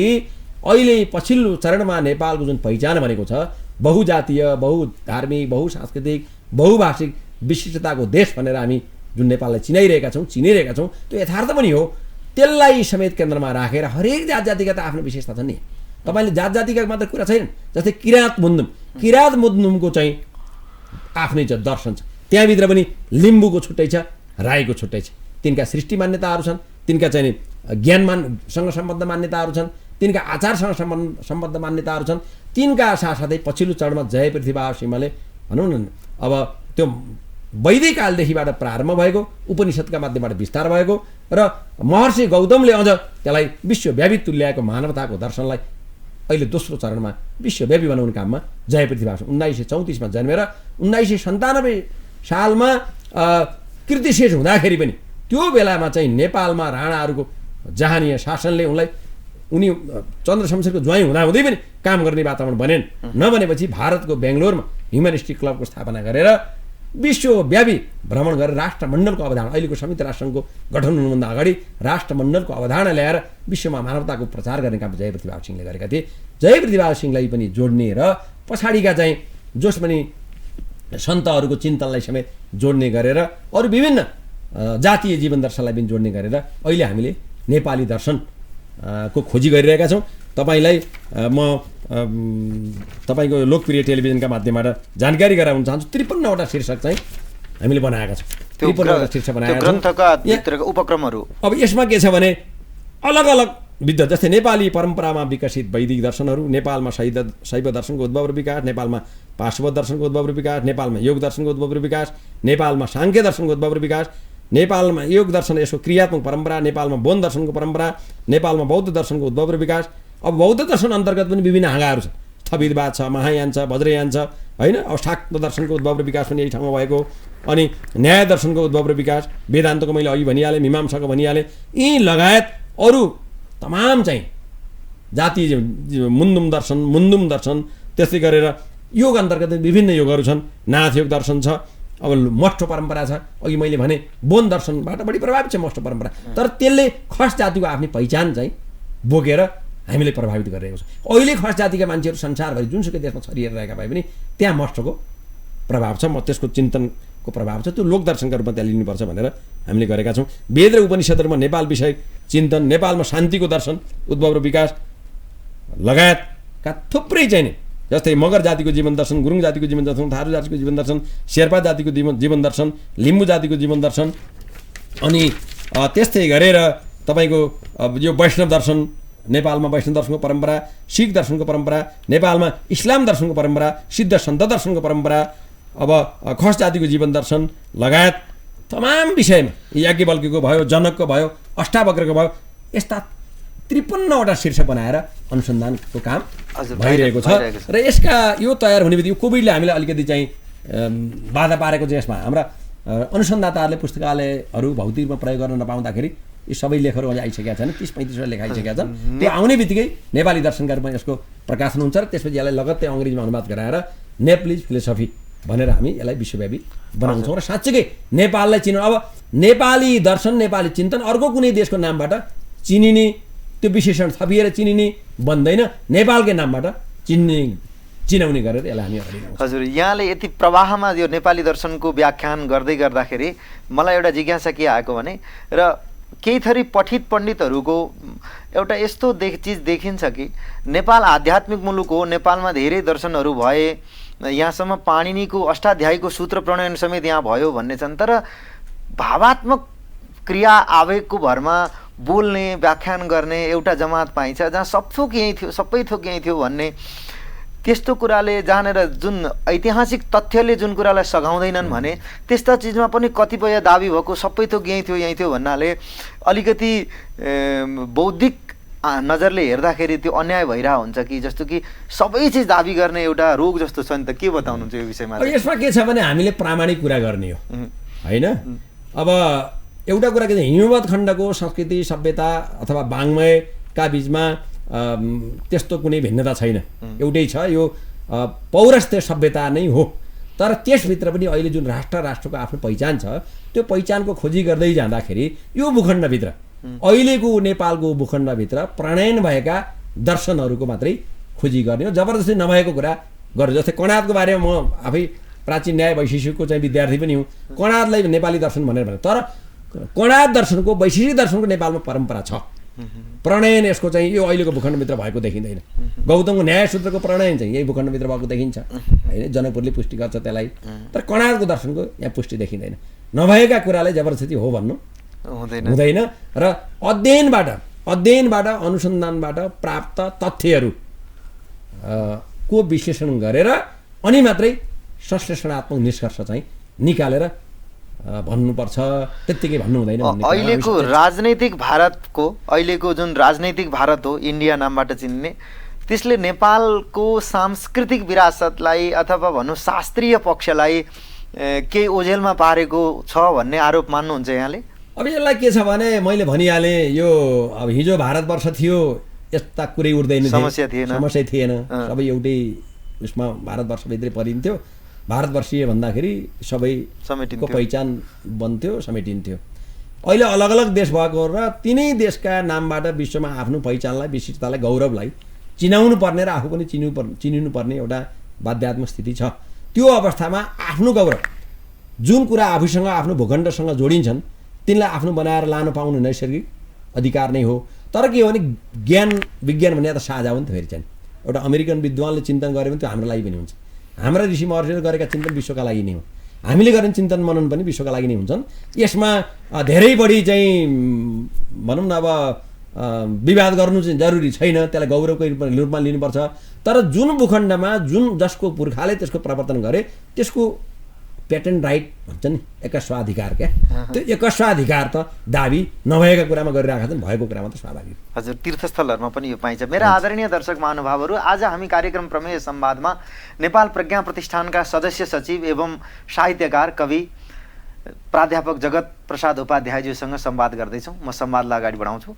अहिले पछिल्लो चरणमा नेपालको जुन पहिचान भनेको छ बहुजातीय, बहुधार्मिक, बहुसांस्कृतिक, बहुभाषिक विशिष्टताको देश भनेर हामी जुन नेपाललाई चिनाइरहेका छौँ त्यो यथार्थ पनि हो। त्यसलाई समेत केन्द्रमा राखेर हरेक जात जातिका त आफ्नो विशेषता छन् नि। तपाईँले जात जातिका मात्र कुरा छैन, जस्तै किराँत मुन्धुमको चाहिँ आफ्नै दर्शन छ। त्यहाँभित्र पनि लिम्बूको छुट्टै छ, राईको छुट्टै छ। तिनका सृष्टि मान्यताहरू छन्, तिनका चाहिँ ज्ञानसँग सम्बद्ध मान्यताहरू छन्, तिनका आचारसँग सम्बद्ध मान्यताहरू छन्। तिनका साथसाथै पछिल्लो चरणमा जय पृथ्वीबास सिंहले भनौँ न अब त्यो वैदिक कालदेखिबाट प्रारम्भ भएको, उपनिषदका माध्यमबाट विस्तार भएको र महर्षि गौतमले अझ त्यसलाई विश्वव्यापी तुल्याएको मानवताको दर्शनलाई अहिले दोस्रो चरणमा विश्वव्यापी बनाउने काममा जय पृथ्वीबास 1934मा जन्मेर 1997 सालमा कीर्तिशेष हुँदाखेरि पनि त्यो बेलामा चाहिँ नेपालमा राणाहरूको जहानीय शासनले उनी चन्द्र शमशेरको ज्वाइँ हुँदाहुँदै पनि काम गर्ने वातावरण बनेन। नबनेपछि भारतको बेङ्गलोरमा ह्युम्यानिस्टिक क्लबको स्थापना गरेर विश्वव्यापी भ्रमण गरेर राष्ट्रमण्डलको अवधारणा, अहिलेको संयुक्त राष्ट्रसङ्घको गठन हुनुभन्दा अगाडि राष्ट्रमण्डलको अवधारणा ल्याएर विश्वमा मानवताको प्रचार गर्ने काम जय पृथ्वीबास सिंहले गरेका थिए। जय पृथ्वीबास सिंहलाई पनि जोड्ने र पछाडिका चाहिँ जोस पनि सन्तहरूको चिन्तनलाई समेत जोड्ने गरेर अरू विभिन्न जातीय जीवन दर्शनलाई पनि जोड्ने गरेर अहिले हामीले नेपाली दर्शनको खोजी गरिरहेका छौँ। तपाईँलाई म तपाईँको लोकप्रिय टेलिभिजनका माध्यमबाट जानकारी गराउन चाहन्छु। 53वटा शीर्षक चाहिँ हामीले बनाएका छौँ। 53वटा शीर्षक बनाएका छौँ ग्रन्थका भित्रका उपक्रमहरू। अब यसमा के छ भने अलग अलग विद्या, जस्तै नेपाली परम्परामा विकसित वैदिक दर्शनहरू, नेपालमा शैव दर्शनको उद्भव र विकास, नेपालमा पाशुपत दर्शनको उद्भव र विकास, नेपालमा योग दर्शनको उद्भव र विकास, नेपालमा साङ्ख्य दर्शनको उद्भव र विकास, नेपालमा योग दर्शन यसको क्रियात्मक परम्परा, नेपालमा वन दर्शनको परम्परा, नेपालमा बौद्ध दर्शनको उद्भव र विकास। अब बौद्ध दर्शन अन्तर्गत पनि विभिन्न हाँगाहरू छन्, स्थविरवाद छ, महायान छ, वज्रयान छ, होइन। अब शाक्त दर्शनको उद्भव र विकास पनि यही ठाउँमा भएको। अनि न्याय दर्शनको उद्भव र विकास, वेदान्तको मैले अघि भनिहालेँ, मीमांसाको भनिहालेँ, यी लगायत अरू तमाम चाहिँ जातीय मुन्दुम दर्शन, त्यस्तै गरेर योग अन्तर्गत विभिन्न योगहरू छन्। नाथ योग दर्शन छ, अब मष्ट परम्परा छ। अघि मैले भने वन दर्शनबाट बढी प्रभावित छ मष्ट परम्परा, तर त्यसले खस जातिको आफ्नै पहिचान चाहिँ बोकेर हामीले प्रभावित गरिरहेको छ। अहिले खस जातिका मान्छेहरू संसारभरि जुनसुकै देशमा छरिएर रहेका भए पनि त्यहाँ मष्टको प्रभाव छ, त्यसको चिन्तनको प्रभाव छ। त्यो लोक दर्शनका रूपमा त्यहाँ लिनुपर्छ भनेर हामीले गरेका छौँ। वेद र उपनिषदहरूमा नेपाल विषय चिन्तन, नेपालमा शान्तिको दर्शन, उद्भव र विकास लगायतका थुप्रै चाहिँ नि, जस्तै मगर जातिको जीवन दर्शन, गुरुङ जातिको जीवन दर्शन, थारू जातिको जीवन दर्शन, शेर्पा जातिको जीवन दर्शन, लिम्बू जातिको जीवन दर्शन, अनि त्यस्तै गरेर तपाईँको यो वैष्णव दर्शन, नेपालमा वैष्णव दर्शनको परम्परा, सिख दर्शनको परम्परा, नेपालमा इस्लाम दर्शनको परम्परा, सिद्ध सन्त दर्शनको परम्परा, अब खस जातिको जीवन दर्शन लगायत तमाम विषयमा याज्ञवल्क्यको भयो, जनकको भयो, अष्टावक्रको भयो, यस्ता 53वटा शीर्षक बनाएर अनुसन्धानको काम भइरहेको छ। र यसका यो तयार हुने बित्तिकै कोभिडले हामीलाई अलिकति चाहिँ बाधा पारेको चाहिँ यसमा हाम्रा अनुसन्धाताहरूले पुस्तकालयहरू भौतिक रूपमा प्रयोग गर्न नपाउँदाखेरि यी सबै लेखहरू अझै आइसकेका छन्, 30-35 लेख आइसकेका छन्। त्यो आउने बित्तिकै नेपाली दर्शनका रूपमा यसको प्रकाशन हुन्छ र त्यसपछि यसलाई लगत्तै अङ्ग्रेजीमा अनुवाद गराएर नेप्लिज फिलोसफी भनेर हामी यसलाई विश्वव्यापी बनाउँछौँ र साँच्चै नेपाललाई चिनाउँ। अब नेपाली दर्शन, नेपाली चिन्तन अर्को कुनै देशको नामबाट चिनिने, त्यो विशेषण थपिएर चिनिने बन्दैन, नेपालकै नामबाट चिनाउने गरेर यसलाई हामी अगाडि ल्याउँछौँ। हजुर, यहाँले यति प्रवाहमा यो नेपाली दर्शनको व्याख्यान गर्दै गर्दाखेरि मलाई एउटा जिज्ञासा के आएको भने, र केही थरी पठित पण्डितहरूको एउटा यस्तो चिज देखिन्छ कि नेपाल आध्यात्मिक मुलुक हो, नेपालमा धेरै दर्शनहरू भए, यहाँसम्म पाणिनीको अष्टाध्यायीको सूत्र प्रणयन समेत यहाँ भयो भन्ने छन्, तर भावात्मक क्रिया आवेगको भरमा बोल्ने, व्याख्यान गर्ने एउटा जमात पाइन्छ जहाँ सब थोक यहीँ थियो, सबै थोक यहीँ थियो भन्ने, त्यस्तो कुराले जहाँनिर जुन ऐतिहासिक तथ्यले जुन कुरालाई सघाउँदैनन् भने त्यस्ता चिजमा पनि कतिपय दाबी भएको सबै थोक यहीँ थियो भन्नाले अलिकति बौद्धिक नजरले हेर्दाखेरि त्यो अन्याय भइरहेको हुन्छ कि, जस्तो कि सबै चिज दाबी गर्ने एउटा रोग जस्तो छ नि त। के बताउनुहुन्छ यो विषयमा? यसमा के छ भने हामीले प्रामाणिक कुरा गर्ने हो होइन। अब एउटा कुरा के छ, हिमवत खण्डको संस्कृति सभ्यता अथवा वाङ्मयका बिचमा त्यस्तो कुनै भिन्नता छैन, एउटै छ, यो पौरस्त्य सभ्यता नै हो। तर त्यसभित्र पनि अहिले जुन राष्ट्रको आफ्नो पहिचान छ, त्यो पहिचानको खोजी गर्दै जाँदाखेरि यो भूखण्डभित्र, अहिलेको नेपालको भूखण्डभित्र प्रणयन भएका दर्शनहरूको मात्रै खोजी गर्ने हो, जबरजस्ती नभएको कुरा गर्यो। जस्तै कणादको बारेमा म आफै प्राचीन न्याय वैशेषिकको चाहिँ विद्यार्थी पनि हुँ, कणादलाई नेपाली दर्शन भनेर भने, तर कणाद दर्शनको, वैशेषिक दर्शनको नेपालमा परम्परा छ। प्रणयन यसको चाहिँ यो अहिलेको भूखण्डभित्र भएको देखिँदैन। गौतमको न्यायसूत्रको प्रणयन चाहिँ यही भूखण्डभित्र भएको देखिन्छ होइन, जनकपुरले पुष्टि गर्छ त्यसलाई, तर कणादको दर्शनको यहाँ पुष्टि देखिँदैन। नभएका कुरालाई जबरजस्ती हो भन्नु हुँदैन र अध्ययनबाट अनुसन्धानबाट प्राप्त तथ्यहरू को विश्लेषण गरेर अनि मात्रै संश्लेषणात्मक निष्कर्ष चाहिँ निकालेर भन्नुपर्छ, त्यत्तिकै भन्नु हुँदैन। अहिलेको राजनैतिक भारतको, अहिलेको जुन राजनैतिक भारत हो इन्डिया नामबाट चिनिने, त्यसले नेपालको सांस्कृतिक विरासतलाई अथवा भनौँ शास्त्रीय पक्षलाई केही ओझेलमा पारेको छ भन्ने आरोप मान्नुहुन्छ यहाँले? अब यसलाई के छ भने मैले भनिहालेँ, यो अब हिजो भारतवर्ष थियो यस्ता कुरै उठ्दैन, समस्या थिएन, सबै एउटै उसमा भारतवर्षभित्रै परिन्थ्यो। भारतवर्षीय भन्दाखेरि सबैको पहिचान बन्थ्यो, समेटिन्थ्यो। अहिले अलग अलग देश भएको र तिनै देशका नामबाट विश्वमा आफ्नो पहिचानलाई, विशिष्टतालाई, गौरवलाई चिनाउनु पर्ने र आफू पनि चिनिनु पर्ने एउटा बाध्यात्मक स्थिति छ। त्यो अवस्थामा आफ्नो गौरव, जुन कुरा आफूसँग, आफ्नो भूखण्डसँग जोडिन्छन्, तिनलाई आफ्नो बनाएर लानु पाउनु नैसर्गिक अधिकार नै हो। तर के हो भने ज्ञान विज्ञान भने त साझा हो नि त। फेरि चाहिँ एउटा अमेरिकन विद्वानले चिन्तन गऱ्यो भने त्यो हाम्रो लागि पनि हुन्छ। हाम्रा ऋषि महर्षिले गरेका चिन्तन विश्वका लागि नै हो, हामीले गर्ने चिन्तन मनन पनि विश्वका लागि नै हुन्छन्। यसमा धेरै बढी चाहिँ भनौँ न अब विवाद गर्नु चाहिँ जरुरी छैन, त्यसलाई गौरवकै रूपमा लिनुपर्छ। तर जुन भूखण्डमा जसको पुर्खाले त्यसको प्रवर्तन गरे त्यसको पेटेन्ट राइट भन्छ नि, एकस्वाधिकार, क्या त्यो एकस्वाधिकार त दाबी नभएका कुरामा गरिरहेका छन्, भएको कुरामा त स्वाभाविक। हजुर, तीर्थस्थलहरूमा पनि यो पाइन्छ। मेरा आदरणीय दर्शक महानुभावहरू, आज हामी कार्यक्रम प्रमेय संवादमा नेपाल प्रज्ञा प्रतिष्ठानका सदस्य सचिव एवं साहित्यकार कवि प्राध्यापक जगत प्रसाद उपाध्यायज्यूसँग संवाद गर्दैछौँ। म संवादलाई अगाडि बढाउँछु।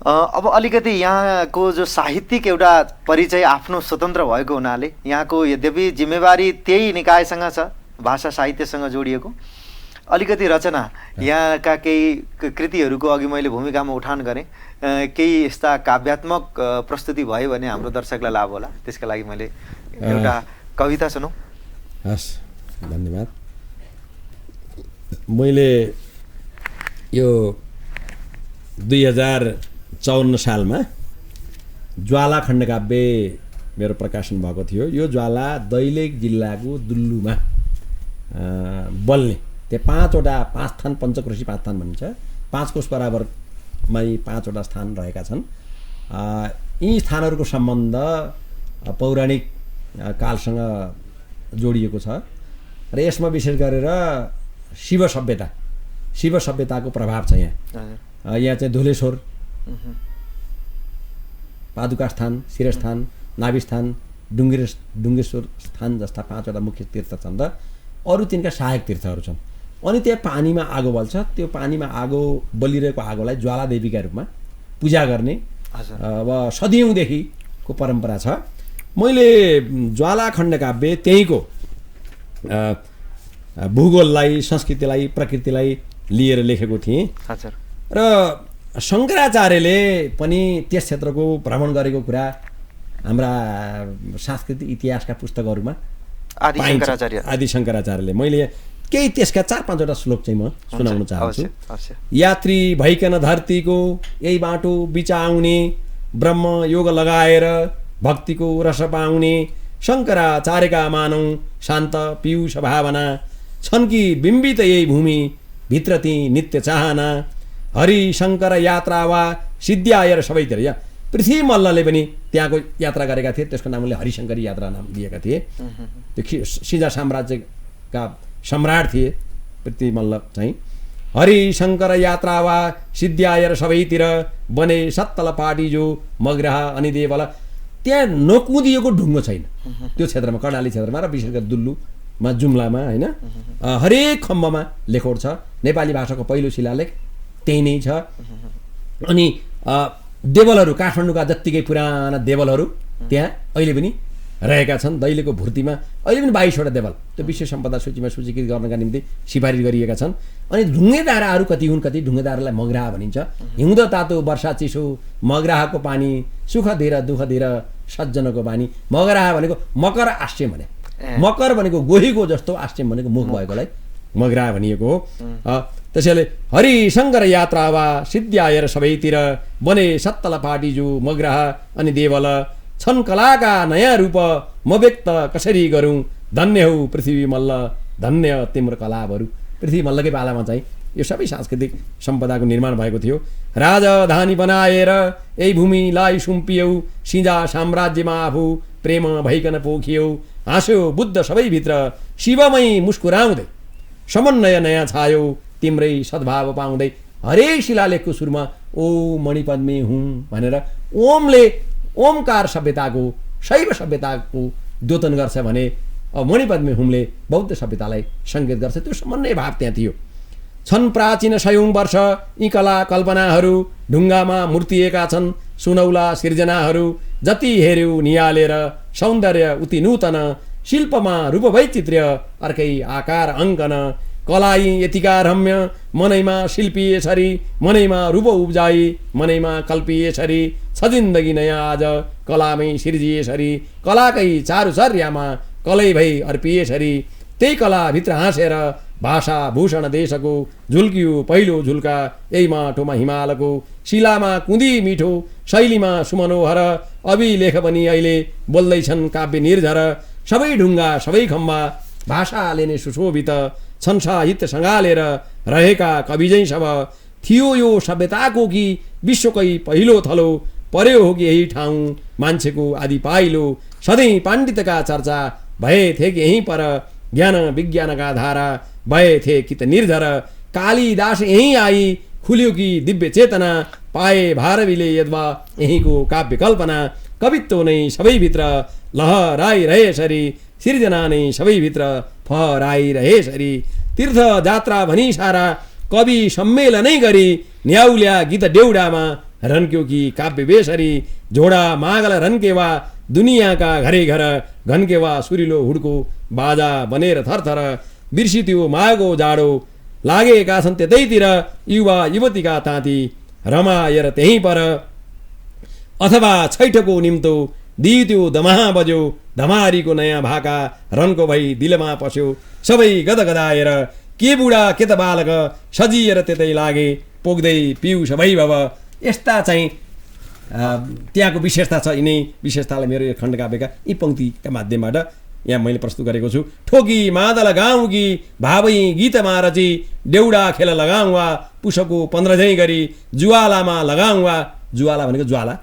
अब अलिकति यहाँको जो साहित्यिक एउटा परिचय आफ्नो स्वतन्त्र भएको हुनाले यहाँको यद्यपि जिम्मेवारी त्यही निकायसँग छ, भाषा साहित्यसँग जोडिएको, अलिकति रचना यहाँका केही कृतिहरूको अघि मैले भूमिकामा उठान गरेँ, केही यस्ता काव्यात्मक प्रस्तुति भयो भने हाम्रो दर्शकलाई लाभ होला, त्यसका लागि मैले एउटा कविता सुनौँ। हस्, धन्यवाद। मैले यो 2054 सालमा ज्वाला खण्डकाव्य मेरो प्रकाशन भएको थियो। यो ज्वाला दैलेख जिल्लाको दुल्लुमा बल्ने, त्यहाँ 5 स्थान, पञ्चक्रोशी 5 स्थान भनिन्छ, 5 कोष बराबरमै 5वटा स्थान रहेका छन्। यी स्थानहरूको सम्बन्ध पौराणिक कालसँग जोडिएको छ र यसमा विशेष गरेर शिव सभ्यताको प्रभाव छ। यहाँ चाहिँ धुलेश्वर, पादुका स्थान, शिरस्थान, नाभिस्थान, डुङ्गेश्वर स्थान जस्ता 5वटा मुख्य तीर्थ छन् र अरू तिनका सहायक तीर्थहरू छन्। अनि त्यहाँ पानीमा आगो बल्छ, त्यो पानीमा आगो बलिरहेको आगोलाई ज्वाला देवीका रूपमा पूजा गर्ने अब सदियौँदेखिको परम्परा छ। मैले ज्वाला खण्डकाव्य त्यहीँको भूगोललाई, संस्कृतिलाई, प्रकृतिलाई लिएर लेखेको थिएँ र शङ्कराचार्यले पनि त्यस क्षेत्रको भ्रमण गरेको कुरा हाम्रा सांस्कृतिक इतिहासका पुस्तकहरूमा आदि शङ्कराचार्यले। मैले केही त्यसका 4-5वटा श्लोक चाहिँ म सुनाउन चाहन्छु। यात्री भइकन धरतीको यही बाटो बिचाउने, ब्रह्म योग लगाएर भक्तिको रस पाउने, शङ्कराचार्यका मानौ शान्त पीयूष भावना, छन् कि बिम्बित यही भूमि भित्र ती नित्य चाहना, हरि शङ्कर यात्रा वा सिद्ध्याएर सबैतिर। या पृथ्वी मल्लले पनि त्यहाँको यात्रा गरेका थिए, त्यसको नामले हरिशङ्करी यात्रा नाम दिएका थिए। त्यो सिजा साम्राज्यका सम्राट थिए पृथ्वी मल्ल चाहिँ। हरि शङ्कर यात्रा वा सिद्ध्याएर सबैतिर बने सत्तल पाटी जो मग्रह अनि देवल। त्यहाँ नकुदिएको ढुङ्गो छैन त्यो क्षेत्रमा, कर्णाली क्षेत्रमा र विशेष गरी दुल्लुमा, जुम्लामा होइन। हरेक खम्बमा लेखोट छ। नेपाली भाषाको पहिलो शिलालेख त्यही नै छ। अनि देवलहरू, काठमाडौँका जत्तिकै पुराना देवलहरू त्यहाँ अहिले पनि रहेका छन्। दैलेको भुर्तीमा अहिले पनि 22वटा देवल त्यो विश्व सम्पदा सूचीमा सूचीकृत गर्नका निम्ति सिफारिस गरिएका छन्। अनि ढुङ्गेधाराहरू कति हुन्, कति ढुङ्गेधारालाई मग्राह भनिन्छ। हिउँदो तातो वर्षा चिसो मग्राहको पानी, सुख धेर दुःख धेर सज्जनको बानी। मग्राह भनेको मकर आश्चर्य भने, मकर भनेको गोहीको जस्तो, आश्चर्य भनेको मुख भएकोलाई मग्राह भनिएको हो। त्यसैले हरि शङ्कर यात्रा वा सिद्ध्याएर सबैतिर बने सत्तल पाटीजु मग्राह अनि देवल, छन् कलाका नयाँ रूप म व्यक्त कसरी गरौँ, धन्य हौ पृथ्वी मल्ल धन्य तिम्रो कलाहरू। पृथ्वी मल्लकै पालामा चाहिँ यो सबै सांस्कृतिक सम्पदाको निर्माण भएको थियो। राजधानी बनाएर यही भूमिलाई सुम्पियौ, सिजा साम्राज्यमा आफू प्रेम भइकन पोखियौ, हाँस्यो बुद्ध सबैभित्र शिवमै मुस्कुराउँदै, समन्वय नयाँ छायो तिम्रै सद्भाव पाउँदै। हरेक शिलालेखको सुरुमा ओ मणिपद्मे हुँ भनेर ओमले, ओमकार सभ्यताको, शैव सभ्यताको द्योतन गर्छ भने मणिपद्मे हुमले बौद्ध सभ्यतालाई सङ्केत गर्छ। त्यो समन्वय भाव त्यहाँ थियो। छन् प्राचीन सयौं वर्ष यी कला कल्पनाहरू, ढुङ्गामा मूर्तिएका छन् सुनौला सिर्जनाहरू, जति हेऱ्यौ निहालेर सौन्दर्य उति नूतन, शिल्पमा रूप वैचित्र्य अर्कै आकार अङ्कन, कलाई यतिका रम्य मनैमा शिल्पी यसरी, मनैमा रूप उब्जाई मनैमा कल्पी यसरी, छ जिन्दगी नयाँ आज कलामै सिर्जिए यसरी, कलाकै चारुचर्यामा कलै भई अर्पिए यसरी, त्यही कलाभित्र हाँसेर भाषा भूषण देशको झुल्कियो पहिलो झुल्का, यही माटोमा हिमालको शिलामा कुदी मिठो, शैलीमा सुमनोहर अभिलेख पनि अहिले बोल्दैछन् काव्य निर्झर, सबै ढुङ्गा सबै खम्बा भाषाले नै सुशोभित, छन् साहित्य सँगालेर रहेका कविजै सब, थियो यो सभ्यताको कि विश्वकै पहिलो थलो, पर्यो हो कि यही ठाउँ मान्छेको आदि पाइलो, सधैँ पाण्डितका चर्चा भए थे कि यहीँ पर, ज्ञान विज्ञानका धारा भए थे कि त निर्झर, कालिदास यहीँ आई खुल्यो कि दिव्य चेतना, पाए भारवीले यद्वा यहीँको काव्य कल्पना, कवित्व नै सबैभित्र लहराइरहे यसरी, सिर्जना नै सबैभित्र फहराइरहेसरी, तीर्थ जात्रा भनी सारा कवि सम्मेलनै गरी, न्याउल्या गीत डेउडामा रन्क्यो कि काव्य बेसरी, झोडा मागल रन्केवा दुनियाँका घरै घर, घन्केवा सुरिलो हुड्को बाजा बनेर थरथर, बिर्सित्यो मागो जाडो लागेका छन् त्यतैतिर, युवा युवतीका ताती रमाएर त्यहीँ पर, अथवा छैठको निम्तो दिइत्यो दमाहा बज्यो, धमारीको नयाँ भाका रनको भई दिलमा पस्यो, सबै गदगदाएर के बुढा के त बालक सजिएर त्यतै लागे, पोख्दै पिउ सबै भव। यस्ता चाहिँ त्यहाँको विशेषता छ। यिनै विशेषतालाई मेरो यो खण्डकाव्यका यी पङ्क्तिका माध्यमबाट यहाँ मैले प्रस्तुत गरेको छु। ठोकी मादल गाउँ कि भावै गीतमा रची, डेउडा खेल लगाउँ वा पुसको 15 झैँ गरी, जुवालामा लगाउँ वा, जुवाला भनेको ज्वाला,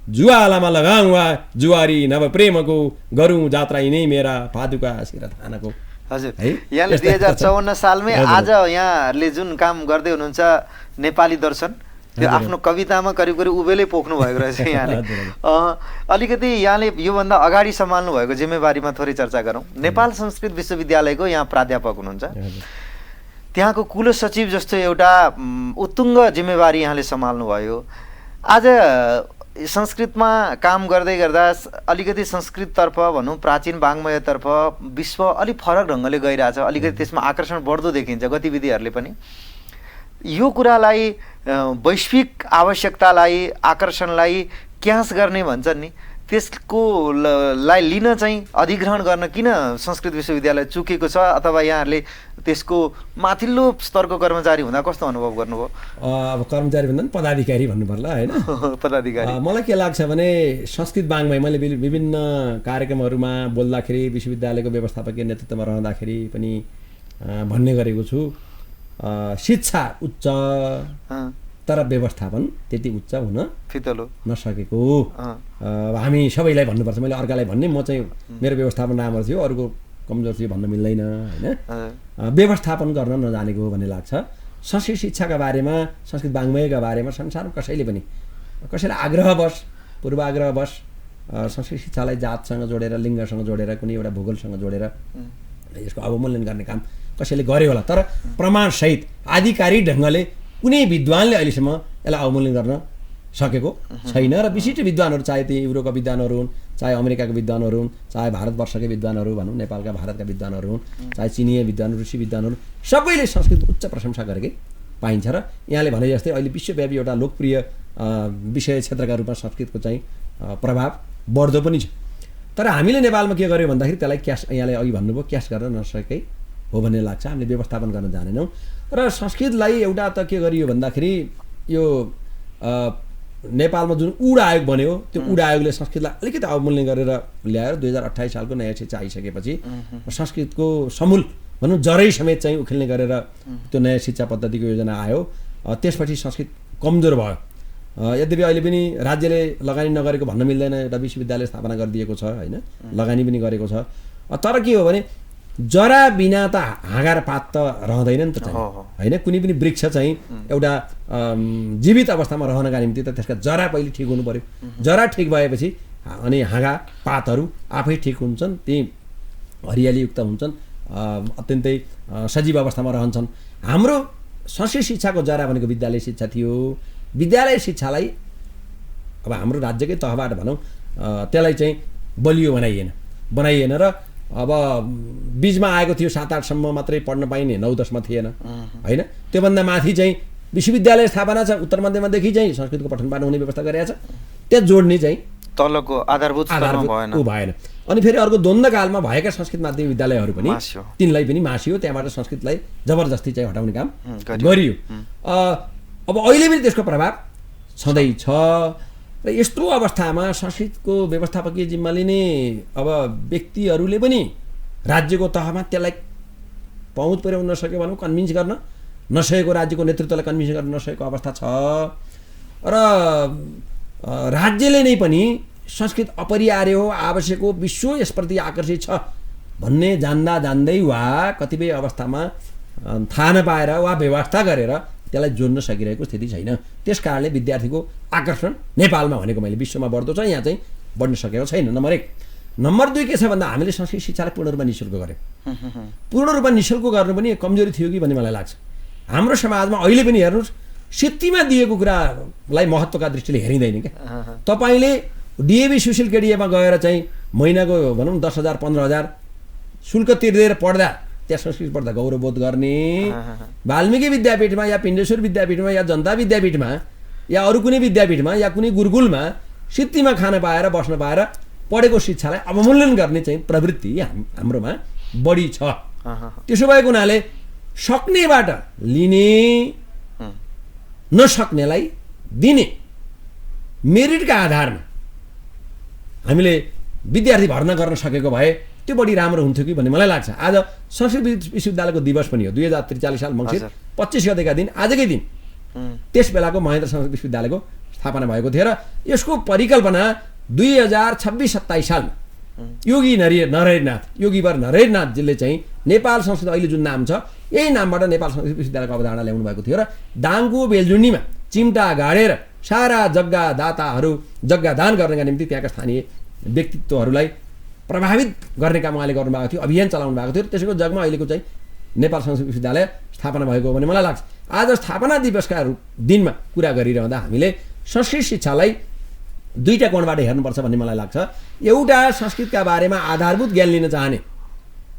जुवालामा लगाउँ वा जुवारी नव प्रेमको, गरौँ जात्रा यिनै मेरा पादुका शिर थानको। हजुर, यहाँले 2054 सालमै आज यहाँहरूले जुन काम गर्दै हुनुहुन्छ नेपाली दर्शन, त्यो आफ्नो कवितामा करिब करिब उभेलै पोख्नु भएको रहेछ यहाँले। अलिकति यहाँले योभन्दा अगाडि सम्हाल्नु भएको जिम्मेवारीमा थोरै चर्चा गरौँ। नेपाल संस्कृत विश्वविद्यालयको यहाँ प्राध्यापक हुनुहुन्छ। त्यहाँको कुल सचिव जस्तो एउटा उत्तुङ्ग जिम्मेवारी यहाँले सम्हाल्नुभयो। आज संस्कृतमा काम गर्दै गर्दा अलिकति संस्कृततर्फ भनौँ प्राचीन वाङ्मयतर्फ विश्व अलिक फरक ढङ्गले गइरहेछ, अलिकति त्यसमा आकर्षण बढ्दो देखिन्छ गतिविधिहरूले पनि। यो कुरालाई वैश्विक आवश्यकतालाई आकर्षणलाई क्यास गर्ने भन्छन् नि, त्यसको लाई लिन चाहिँ अधिग्रहण गर्न किन संस्कृत विश्वविद्यालय चुकेको छ, अथवा यहाँहरूले त्यसको माथिल्लो स्तरको कर्मचारी हुँदा कस्तो अनुभव गर्नुभयो? अब कर्मचारी भन्दा पनि पदाधिकारी भन्नु पर्ला होइन। पदाधिकारी मलाई के लाग्छ भने संस्कृत वाङ्मय मैले विभिन्न कार्यक्रमहरूमा बोल्दाखेरि विश्वविद्यालयको व्यवस्थापकीय नेतृत्वमा रहँदाखेरि पनि भन्ने गरेको छु, शिक्षा उच्च तर व्यवस्थापन त्यति उच्च हुन फितलो नसकेको हामी सबैलाई भन्नुपर्छ। मैले अर्कालाई भन्ने म चाहिँ मेरो व्यवस्थापन राम्रो थियो अरूको कमजोर थियो भन्न मिल्दैन होइन। व्यवस्थापन गर्न नजानेको भन्ने लाग्छ। संस्कृत शिक्षाका बारेमा संस्कृत वाङ्मयका बारेमा संसारमा कसैले पनि कसैलाई आग्रहवश पूर्वाग्रहवश संस्कृत शिक्षालाई जातसँग जोडेर लिङ्गसँग जोडेर कुनै एउटा भूगोलसँग जोडेर यसको अवमूल्यन गर्ने काम कसैले गर्यो होला, तर प्रमाणसहित आधिकारिक ढङ्गले कुनै विद्वानले अहिलेसम्म यसलाई अवमूल्यन गर्न सकेको छैन। र विशिष्ट विद्वानहरू चाहे ती युरोपका विद्वानहरू हुन्, चाहे अमेरिकाका विद्वानहरू हुन्, चाहे भारतवर्षकै विद्वानहरू भनौँ, नेपालका भारतका विद्वानहरू हुन्, चाहे चिनिया विद्वानहरू रुसी विद्वानहरू सबैले संस्कृत उच्च प्रशंसा गरेकै पाइन्छ। र यहाँले भने जस्तै अहिले विश्वव्यापी एउटा लोकप्रिय विषय क्षेत्रका रूपमा संस्कृतको चाहिँ प्रभाव बढ्दो पनि छ। तर हामीले नेपालमा के गर्यो भन्दाखेरि त्यसलाई क्यास यहाँले अघि भन्नुभयो क्यास गर्न नसकेकै हो भन्ने लाग्छ। हामीले व्यवस्थापन गर्न जानेनौँ र संस्कृतलाई एउटा त के गरियो भन्दाखेरि यो नेपालमा जुन उड आयोग बन्यो त्यो उड आयोगले संस्कृतलाई अलिकति अवमूल्यन गरेर ल्याएर 2028 सालको नयाँ शिक्षा आइसकेपछि संस्कृतको समूल भनौँ जरै समेत चाहिँ उखेल्ने गरेर त्यो नयाँ शिक्षा पद्धतिको योजना आयो। त्यसपछि संस्कृत कमजोर भयो। यद्यपि अहिले पनि राज्यले लगानी नगरेको भन्न मिल्दैन, एउटा विश्वविद्यालय स्थापना गरिदिएको छ होइन, लगानी पनि गरेको छ। तर के हो भने जरा बिना त हाँगा र पात त रहँदैन नि त होइन। कुनै पनि वृक्ष चाहिँ एउटा जीवित अवस्थामा रहनका निम्ति त त्यसका जरा पहिले ठिक हुनु पर्यो। जरा ठिक भएपछि अनि हाँगा पातहरू आफै ठिक हुन्छन्, ती हरियालीयुक्त हुन्छन्, अत्यन्तै सजीव अवस्थामा रहन्छन्। हाम्रो संस्कृत शिक्षाको जरा भनेको विद्यालय शिक्षा थियो। विद्यालय शिक्षालाई अब हाम्रो राज्यकै तहबाट भनौँ त्यसलाई चाहिँ बलियो बनाइएन र अब बिचमा आएको थियो 7-8 सम्म मात्रै पढ्न पाइने, 9-10मा थिएन होइन। त्योभन्दा माथि चाहिँ विश्वविद्यालय स्थापना छ, उत्तर मध्यमादेखि चाहिँ संस्कृतको पठन पाठन हुने व्यवस्था गरिएको छ, त्यहाँ जोड्ने चाहिँ तलको आधारभूत भएन। अनि फेरि अर्को द्वन्द्वकालमा भएका संस्कृत माध्यमिक विद्यालयहरू पनि तिनलाई पनि मासियो, त्यहाँबाट संस्कृतलाई जबरजस्ती चाहिँ हटाउने काम गरियो। अब अहिले पनि त्यसको प्रभाव छँदैछ र यस्तो अवस्थामा संस्कृतको व्यवस्थापकीय जिम्मा लिने अब व्यक्तिहरूले पनि राज्यको तहमा त्यसलाई पहुँच पुर्याउन नसक्यो भनौँ, कन्भिन्स गर्न नसकेको, राज्यको नेतृत्वलाई कन्भिन्स गर्न नसकेको अवस्था छ। र राज्यले नै पनि संस्कृत अपरिहार्य हो, आवश्यक हो, विश्व यसप्रति आकर्षित छ भन्ने जान्दै वा कतिपय अवस्थामा थाहा नपाएर वा व्यवस्था गरेर त्यसलाई जोड्न सकिरहेको स्थिति छैन। त्यस कारणले विद्यार्थीको आकर्षण नेपालमा भनेको मैले विश्वमा बढ्दो छ, यहाँ चाहिँ बढ्न सकेको छैन। नम्बर 1। नम्बर 2 के छ भन्दा हामीले संस्कृत शिक्षालाई पूर्ण रूपमा निःशुल्क गर्यौँ। पूर्ण रूपमा निःशुल्क गर्नु पनि कमजोरी थियो कि भन्ने मलाई लाग्छ। हाम्रो समाजमा अहिले पनि हेर्नुहोस् सिद्धिमा दिएको कुरालाई महत्त्वका दृष्टिले हेरिँदैन क्या। तपाईँले डिएभी सुशील केडिएमा गएर चाहिँ महिनाको भनौँ 10,000 15,000 शुल्क तिर्दिएर पढ्दा त्यहाँ संस्कृत पढ्दा गौरवबोध गर्ने, वाल्मिकी विद्यापीठमा या पिण्डेश्वर विद्यापीठमा या जनता विद्यापीठमा या अरू कुनै विद्यापीठमा या कुनै गुरुकुलमा सिद्धिमा खान पाएर बस्न पाएर पढेको शिक्षालाई अवमूल्यन गर्ने चाहिँ प्रवृत्ति हाम्रोमा बढी छ। त्यसो भएको हुनाले सक्नेबाट लिने, नसक्नेलाई दिने मेरिटका आधारमा हामीले विद्यार्थी भर्ना गर्न सकेको भए त्यो बढी राम्रो हुन्थ्यो कि भन्ने मलाई लाग्छ। आज संस्कृत विश्वविद्यालयको दिवस पनि हो 2043 साल मङ्सिर 25 गतेका दिन, आजकै दिन त्यस बेलाको महेन्द्र संस्कृत विश्वविद्यालयको स्थापना भएको थियो र यसको परिकल्पना 2026-27 सालमा योगी योगीवर नरहरिनाथजीले चाहिँ नेपाल संस्कृत अहिले जुन नाम छ यही नामबाट नेपाल संस्कृत विश्वविद्यालयको अवधारणा ल्याउनु भएको थियो र दाङको बेलजुन्डीमा चिम्टा गाडेर सारा जग्गा दान गर्नका निम्ति त्यहाँका स्थानीय व्यक्तित्वहरूलाई प्रभावित गर्ने काम उहाँले गर्नुभएको थियो, अभियान चलाउनु भएको थियो। त्यसैको जगमा अहिलेको चाहिँ नेपाल संस्कृत विश्वविद्यालय स्थापना भएको हो भन्ने मलाई लाग्छ। आज स्थापना दिवसका दिनमा कुरा गरिरहँदा हामीले संस्कृत शिक्षालाई दुईटा कोणबाट हेर्नुपर्छ भन्ने मलाई लाग्छ। एउटा संस्कृतका बारेमा आधारभूत ज्ञान लिन चाहने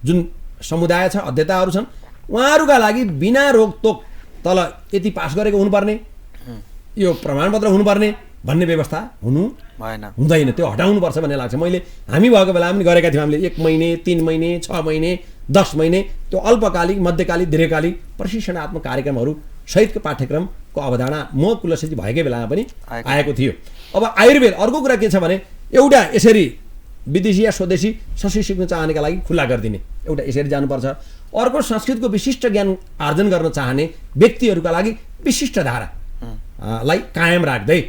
जुन समुदाय छ, अध्येताहरू छन्, उहाँहरूका लागि बिना रोकटोक तल यति पास गरेको हुनुपर्ने, यो प्रमाणपत्र हुनुपर्ने भन्ने व्यवस्था हुँदैन, त्यो हटाउनुपर्छ भन्ने लाग्छ। हामी भएको बेला पनि गरेका थियौँ। हामीले 1 महिने, 3 महिने, 6 महिने, 10 महिने त्यो अल्पकालिक, मध्यकालिक, दीर्घकालिक प्रशिक्षणात्मक कार्यक्रमहरू सहितको पाठ्यक्रमको अवधारणा म कुलसचिव भएकै बेलामा पनि आएको थियो। अब आयुर्वेद अर्को कुरा के छ भने एउटा यसरी विदेशी या स्वदेशी संस्कृत सिक्न चाहनेका लागि खुल्ला गरिदिने, एउटा यसरी जानुपर्छ। अर्को संस्कृतको विशिष्ट ज्ञान आर्जन गर्न चाहने व्यक्तिहरूका लागि विशिष्ट धारालाई कायम राख्दै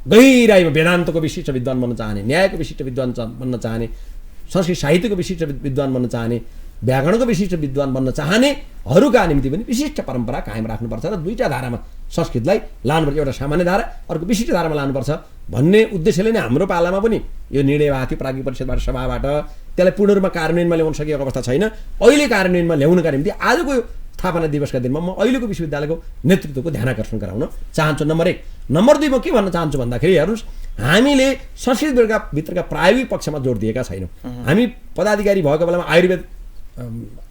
गहिराइमा वेदान्तको विशिष्ट विद्वान बन्न चाहने, न्यायको विशिष्ट विद्वान बन्न चाहने, संस्कृत साहित्यको विशिष्ट विद्वान बन्न चाहने, व्याकरणको विशिष्ट विद्वान बन्न चाहनेहरूका निम्ति पनि विशिष्ट परम्परा कायम राख्नुपर्छ र दुईटा धारामा संस्कृतलाई लानुपर्छ, एउटा सामान्य धारा, अर्को विशिष्ट धारामा लानुपर्छ भन्ने उद्देश्यले नै हाम्रो पालामा पनि यो निर्णय भएको थियो प्राज्ञिक परिषदबाट, सभाबाट। त्यसलाई पूर्ण रूपमा कार्यान्वयनमा ल्याउन सकेको अवस्था छैन। अहिले कार्यान्वयनमा ल्याउनका निम्ति आजको यो स्थापना दिवसका दिनमा म अहिलेको विश्वविद्यालयको नेतृत्वको ध्यान आकर्षण गराउन चाहन्छु, नम्बर 1। नम्बर 2 म के भन्न चाहन्छु भन्दाखेरि हेर्नुहोस्, हामीले संस्कृत भित्रका प्रायोगिक पक्षमा जोड दिएका छैनौँ। हामी पदाधिकारी भएको बेलामा आयुर्वेद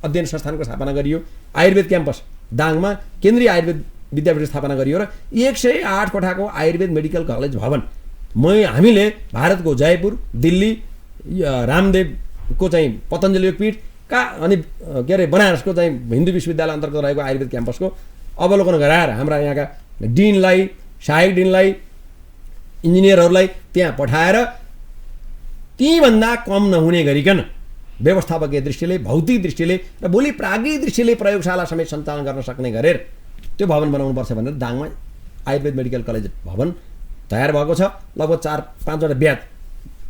अध्ययन संस्थानको स्थापना गरियो, आयुर्वेद क्याम्पस दाङमा केन्द्रीय आयुर्वेद विद्यापीठ स्थापना गरियो र 108 कोठाको आयुर्वेद मेडिकल कलेज भवन हामीले भारतको जयपुर, दिल्ली, रामदेवको चाहिँ पतञ्जलि योगपीठका अनि के अरे बनारसको चाहिँ हिन्दू विश्वविद्यालय अन्तर्गत रहेको आयुर्वेद क्याम्पसको अवलोकन गराएर हाम्रा यहाँका डिनलाई, सहायक डिनलाई, इन्जिनियरहरूलाई त्यहाँ पठाएर तीभन्दा कम नहुने गरिकन व्यवस्थापकीय दृष्टिले, भौतिक दृष्टिले र भोलि प्राज्ञिक दृष्टिले प्रयोगशाला समेत सञ्चालन गर्न सक्ने गरेर त्यो भवन बनाउनुपर्छ भनेर दाङमा आयुर्वेद मेडिकल कलेज भवन तयार भएको छ। लगभग 4-5 ब्याच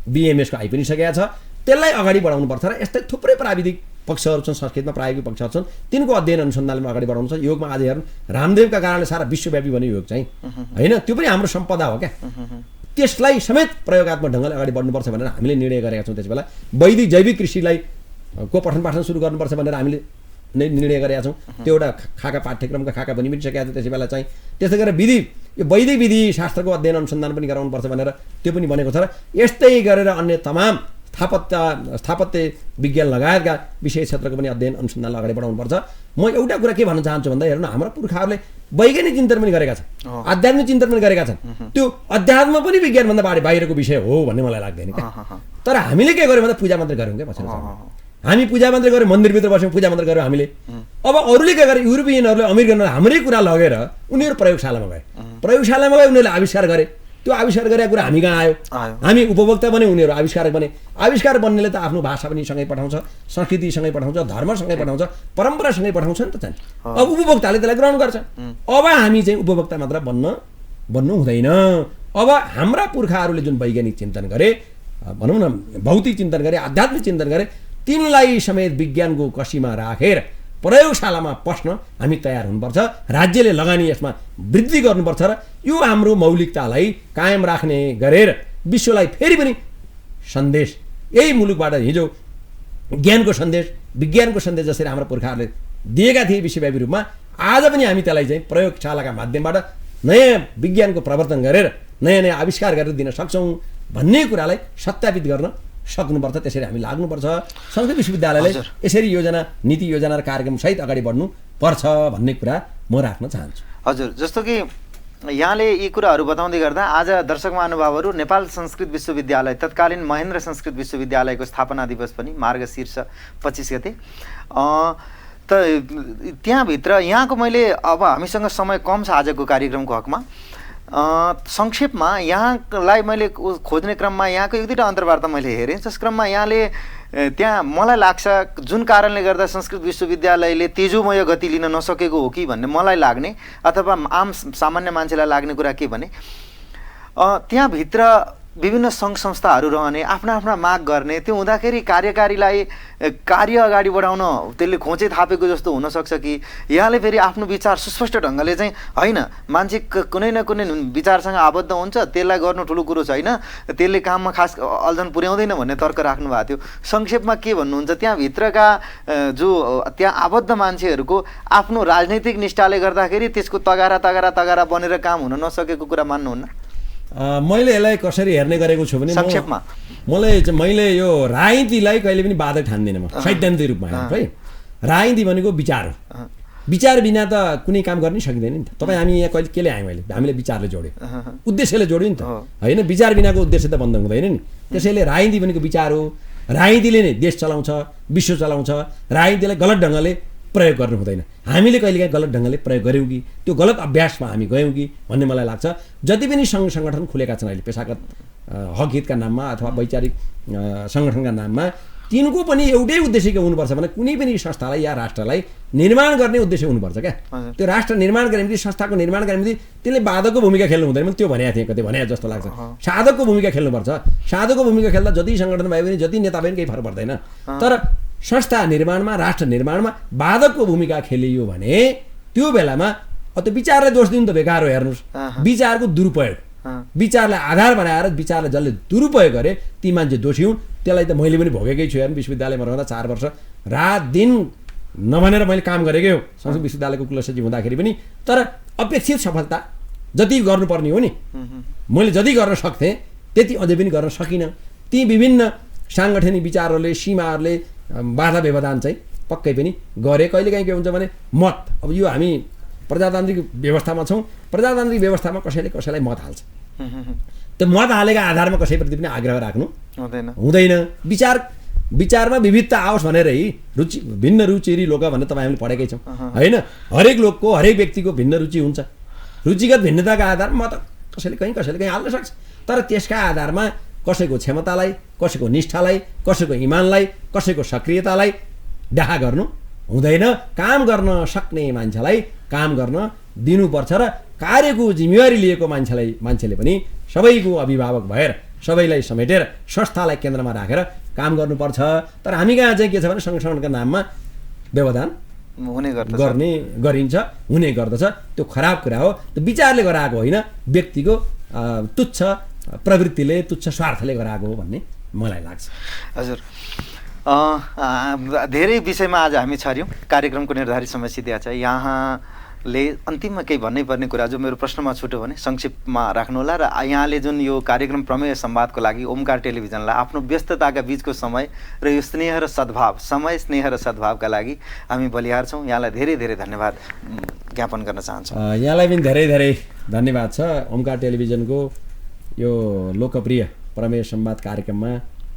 बिएमएसको आइ पनि सकेका छ। त्यसलाई अगाडि बढाउनुपर्छ र यस्तै थुप्रै प्राविधिक पक्षहरू छन्, संस्कृतमा प्रायोगिक पक्षहरू छन्, तिनको अध्ययन अनुसन्धानमा अगाडि बढाउनु छ। योगमा आज हेर्नु रामदेवका कारणले सारा विश्वव्यापी बन्यो योग चाहिँ, होइन? त्यो पनि हाम्रो सम्पदा हो क्या। त्यसलाई समेत प्रयोगात्मक ढङ्गले अगाडि बढ्नुपर्छ भनेर हामीले निर्णय गरेका छौँ। त्यसबेला वैदिक जैविक कृषिलाई को पठन पाठन सुरु गर्नुपर्छ भनेर हामीले नै निर्णय गरेका छौँ। त्यो एउटा खाका पाठ्यक्रमका खाका पनि सकेका छ त्यसै बेला चाहिँ। त्यस्तै गरेर यो वैदिक विधि शास्त्रको अध्ययन अनुसन्धान पनि गराउनुपर्छ भनेर त्यो पनि बनेको छ र यस्तै गरेर अन्य तमाम स्थापत्य विज्ञान लगायतका विषय क्षेत्रको पनि अध्ययन अनुसन्धानलाई अगाडि बढाउनुपर्छ। म एउटा कुरा के भन्न चाहन्छु भन्दा हेर्नु, हाम्रा पुर्खाहरूले वैज्ञानिक चिन्तन पनि गरेका छन्, आध्यात्मिक चिन्तन पनि गरेका छन्। त्यो अध्यात्म पनि विज्ञानभन्दा बाहिरको विषय हो भन्ने मलाई लाग्दैन क्या। तर हामीले के गर्यौँ भन्दा पूजा मात्रै गऱ्यौँ क्या। बसेर हामी पूजा मात्रै गऱ्यौँ, मन्दिरभित्र बस्यौँ, पूजा मात्रै गऱ्यौँ हामीले। अब अरूले के गरे, युरोपियनहरूले अमेरिकनहरूले हाम्रै कुरा लगेर उनीहरू प्रयोगशालामा गए, उनीहरूले आविष्कार गरे। त्यो आविष्कार गरेको कुरा हामी कहाँ आयो? हामी उपभोक्ता बने, उनीहरू आविष्कारक बने। आविष्कार बन्नेले त आफ्नो भाषा पनि सँगै पठाउँछ, संस्कृतिसँगै पठाउँछ, धर्मसँगै पठाउँछ, परम्परासँगै पठाउँछ नि त चाहिँ। अब उपभोक्ताले त्यसलाई ग्रहण गर्छ। अब हामी चाहिँ उपभोक्ता मात्र बन्नु हुँदैन। अब हाम्रा पुर्खाहरूले जुन वैज्ञानिक चिन्तन गरे, भनौँ न भौतिक चिन्तन गरे, आध्यात्मिक चिन्तन गरे, तिनलाई समेत विज्ञानको कसीमा राखेर प्रयोगशालामा पस्न हामी तयार हुनुपर्छ। राज्यले लगानी यसमा वृद्धि गर्नुपर्छ र यो हाम्रो मौलिकतालाई कायम राख्ने गरेर विश्वलाई फेरि पनि सन्देश, यही मुलुकबाट हिजो ज्ञानको सन्देश, विज्ञानको सन्देश जसरी हाम्रो पुर्खाहरूले दिएका थिए विश्वव्यापी रूपमा, आज पनि हामी त्यसलाई चाहिँ प्रयोगशालाका माध्यमबाट नयाँ विज्ञानको प्रवर्तन गरेर नयाँ नयाँ आविष्कार गरेर दिन सक्छौँ भन्ने कुरालाई सत्यापित गर्न सक्नुपर्छ। त्यसरी हामी लाग्नुपर्छ। संस्कृत विश्वविद्यालयले यसरी योजना, नीति योजना र कार्यक्रम सहित अगाडि बढ्नुपर्छ भन्ने कुरा म राख्न चाहन्छु। हजुर, जस्तो कि यहाँले यी कुराहरू बताउँदै गर्दा आज दर्शक महानुभावहरू नेपाल संस्कृत विश्वविद्यालय तत्कालीन महेन्द्र संस्कृत विश्वविद्यालयको स्थापना दिवस पनि मार्गशीर्ष 25 गते त त्यहाँभित्र यहाँको मैले अब हामीसँग समय कम छ आजको कार्यक्रमको हकमा, संक्षेपमा यहाँलाई मैले खोज्ने क्रममा यहाँको एक दुईवटा अन्तर्वार्ता मैले हेरेँ। जस क्रममा यहाँले त्यहाँ मलाई लाग्छ जुन कारणले गर्दा संस्कृत विश्वविद्यालयले तेजोमय गति लिन नसकेको हो कि भन्ने मलाई लाग्ने, अथवा आम सामान्य मान्छेलाई लाग्ने कुरा के भने त्यहाँभित्र विभिन्न सङ्घ संस्थाहरू रहने आफ्ना आफ्ना माग गर्ने त्यो हुँदाखेरि कार्यकारीलाई कार्य अगाडि बढाउन त्यसले खोचे थापेको जस्तो हुनसक्छ कि यहाँले फेरि आफ्नो विचार सुस्पष्ट ढङ्गले चाहिँ होइन मान्छे कुनै न कुनै विचारसँग आबद्ध हुन्छ त्यसलाई गर्नु ठुलो कुरो छैन त्यसले काममा खास अल्झन पुर्याउँदैन भन्ने तर्क राख्नु भएको थियो संक्षेपमा के भन्नुहुन्छ त्यहाँभित्रका जो त्यहाँ आबद्ध मान्छेहरूको आफ्नो राजनैतिक निष्ठाले गर्दाखेरि त्यसको तगारा बनेर काम हुन नसकेको कुरा मान्नुहुन्न मैले यसलाई कसरी हेर्ने गरेको छु भने संक्षेपमा मैले यो राजनीतिलाई कहिले पनि बाधक ठान्दिनँ म सैद्धान्तिक रूपमा है राजनीति भनेको विचार हो विचार बिना त कुनै काम गर्नै सकिँदैन नि त तपाईँ हामी यहाँ कहिले केले आयौँ अहिले हामीले विचारले जोड्यो उद्देश्यले जोड्यो नि त होइन विचार बिनाको उद्देश्य त बन्द हुँदैन नि त्यसैले राजनीति भनेको विचार हो राजनीतिले नै देश चलाउँछ विश्व चलाउँछ राजनीतिलाई गलत ढङ्गले प्रयोग गर्नु हुँदैन हामीले कहिलेकाहीँ गलत ढङ्गले प्रयोग गऱ्यौँ कि त्यो गलत अभ्यासमा हामी गयौँ कि भन्ने मलाई लाग्छ जति पनि सङ्घ सङ्गठन खुलेका छन् अहिले पेसागत हक हितका नाममा अथवा वैचारिक सङ्गठनका नाममा तिनको पनि एउटै उद्देश्य के हुनुपर्छ भने कुनै पनि संस्थालाई या राष्ट्रलाई निर्माण गर्ने उद्देश्य हुनुपर्छ क्या त्यो राष्ट्र निर्माण गर्ने निम्ति संस्थाको निर्माण गर्ने निम्ति त्यसले बाधकको भूमिका खेल्नु हुँदैन मैले त्यो भनेको थिएँ कतै भने जस्तो लाग्छ साधकको भूमिका खेल्नुपर्छ साधकको भूमिका खेल्दा जति सङ्गठन भयो भने जति नेता भयो भने केही फरक पर्दैन तर संस्था निर्माणमा राष्ट्र निर्माणमा बाधकको भूमिका खेलियो भने त्यो बेलामा त्यो विचारलाई दोष दिनु त बेकार हो हेर्नुहोस् विचारको दुरुपयोग विचारलाई आधार बनाएर विचारलाई जसले दुरुपयोग गरे ती मान्छे दोषी हुन् त्यसलाई त मैले पनि भोगेकै छु हेर्नु विश्वविद्यालयमा रहँदा 4 वर्ष रात दिन नभनेर मैले काम गरेकै हो संस्कृत विश्वविद्यालयको कुलसचिव हुँदाखेरि पनि तर अपेक्षित सफलता जति गर्नुपर्ने हो नि मैले जति गर्न सक्थेँ त्यति अझै पनि गर्न सकिनँ ती विभिन्न साङ्गठनिक विचारहरूले सीमाहरूले बाधा व्यवधान चाहिँ पक्कै पनि गरे कहिलेकाहीँ के हुन्छ भने मत अब यो हामी प्रजातान्त्रिक व्यवस्थामा छौँ प्रजातान्त्रिक व्यवस्थामा कसैले कसैलाई मत हाल्छ त्यो मत हालेका आधारमा कसैप्रति पनि आग्रह राख्नु हुँदैन विचारमा विविधता आओस् भनेर रुचि भिन्न रुचि लोक भनेर तपाईँ हामीले पढेकै छौँ होइन हरेक लोकको हरेक व्यक्तिको भिन्न रुचि हुन्छ रुचिगत भिन्नताका आधारमा मत कसैले कहीँ हाल्न सक्छ तर त्यसका आधारमा कसैको क्षमतालाई कसैको निष्ठालाई कसैको इमानलाई कसैको सक्रियतालाई डाहा गर्नु हुँदैन काम गर्न सक्ने मान्छेलाई काम गर्न दिनुपर्छ र कार्यको जिम्मेवारी लिएको मान्छेले पनि सबैको अभिभावक भएर सबैलाई समेटेर संस्थालाई केन्द्रमा राखेर काम गर्नुपर्छ तर हामी कहाँ चाहिँ के छ भने संगठनका नाममा व्यवधान गरिन्छ हुने गर्दछ त्यो खराब कुरा हो त्यो विचारले गराएको होइन व्यक्तिको तुच्छ प्रवृत्तिले तुच्छ स्वार्थले गराएको हो भन्ने मलाई लाग्छ हजुर धेरै विषयमा आज हामी छर्यौँ कार्यक्रमको निर्धारित समय सिद्धिया छ यहाँले अन्तिममा केही भन्नै पर्ने कुरा जो मेरो प्रश्नमा छुट्यो भने संक्षेपमा राख्नुहोला र यहाँले जुन यो कार्यक्रम प्रमेय संवादको लागि ओमकार टेलिभिजनलाई आफ्नो व्यस्तताका बिचको समय र यो स्नेह र सद्भावका लागि हामी बलिहार छौँ यहाँलाई धेरै धेरै धन्यवाद ज्ञापन गर्न चाहन्छौँ यहाँलाई पनि धेरै धेरै धन्यवाद छ ओमकार टेलिभिजनको यो लोकप्रिय प्रमेय संवाद कार्यक्रममा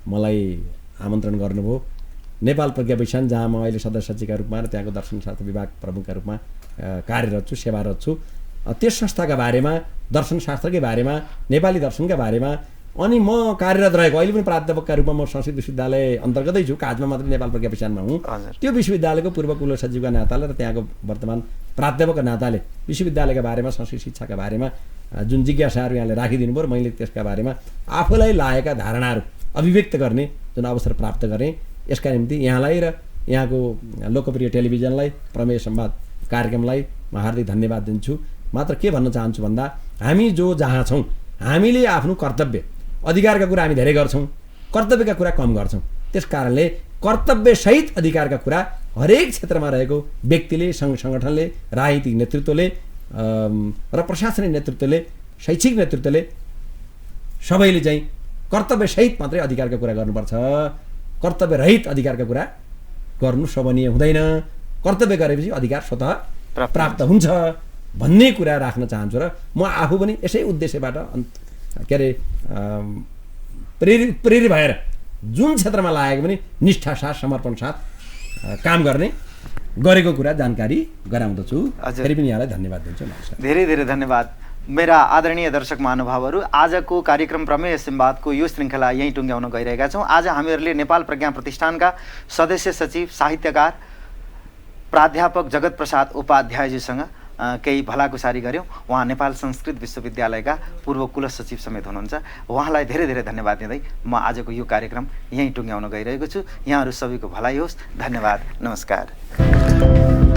मलाई आमन्त्रण गर्नुभयो नेपाल प्रज्ञा विज्ञान जहाँ म अहिले सदस्य सचिवका रूपमा र त्यहाँको दर्शनशास्त्र विभाग प्रमुखका रूपमा कार्यरत छु सेवारत छु त्यस संस्थाका बारेमा दर्शनशास्त्रकै बारेमा नेपाली दर्शनका बारेमा अनि म कार्यरत रहेको अहिले पनि प्राध्यापकका रूपमा म संस्कृत विश्वविद्यालय अन्तर्गतै छु काजमा मात्रै नेपाल प्रज्ञा विज्ञानमा हुँ त्यो विश्वविद्यालयको पूर्व कुलसचिवका नाताले र त्यहाँको वर्तमान प्राध्यापकका नाताले विश्वविद्यालयका बारेमा संस्कृत शिक्षाका बारेमा जुन जिज्ञासाहरू यहाँले राखिदिनु भयो मैले त्यसका बारेमा आफूलाई लागेका धारणाहरू अभिव्यक्त गर्ने जुन अवसर प्राप्त गरेँ यसका निम्ति यहाँलाई र यहाँको लोकप्रिय टेलिभिजनलाई प्रमेय संवाद कार्यक्रमलाई म हार्दिक धन्यवाद दिन्छु मात्र के भन्न चाहन्छु भन्दा हामी जो जहाँ छौँ हामीले आफ्नो कर्तव्य अधिकारका कुरा हामी धेरै गर्छौँ कर्तव्यका कुरा कम गर्छौँ त्यस कारणले कर्तव्यसहित अधिकारका कुरा हरेक क्षेत्रमा रहेको व्यक्तिले सङ्घ सङ्गठनले राजनीतिक नेतृत्वले र प्रशासनिक नेतृत्वले शैक्षिक नेतृत्वले सबैले चाहिँ कर्तव्यसहित मात्रै अधिकारका कुरा गर्नुपर्छ कर्तव्यरहित अधिकारका कुरा गर्नु शोभनीय हुँदैन कर्तव्य गरेपछि अधिकार स्वतः प्राप्त हुन्छ भन्ने कुरा राख्न चाहन्छु र म आफू पनि यसै उद्देश्यबाट के अरे प्रेरित भएर जुन क्षेत्रमा लागेको पनि निष्ठा साथ समर्पण साथ काम गरेको कुरा जानकारी गराउँदछु फेरि पनि यहाँलाई धन्यवाद दिन्छु नमस्कार धेरै धेरै धन्यवाद मेरा आदरणीय दर्शक महानुभावहरू आजको कार्यक्रम प्रमेय संवादको यो श्रृङ्खला यहीँ टुङ्ग्याउन गइरहेका छौँ आज हामीहरूले नेपाल प्रज्ञा प्रतिष्ठानका सदस्य सचिव साहित्यकार प्राध्यापक जगत प्रसाद उपाध्यायजीसँग केही भलाकुसारी गऱ्यौँ। उहाँ नेपाल संस्कृत विश्वविद्यालयका पूर्व कुलसचिव समेत हुनुहुन्छ। उहाँलाई धेरै धेरै धन्यवाद दिँदै म आजको यो कार्यक्रम यहीँ टुङ्ग्याउन गइरहेको छु। यहाँहरू सबैको भलाइ होस्। धन्यवाद। नमस्कार।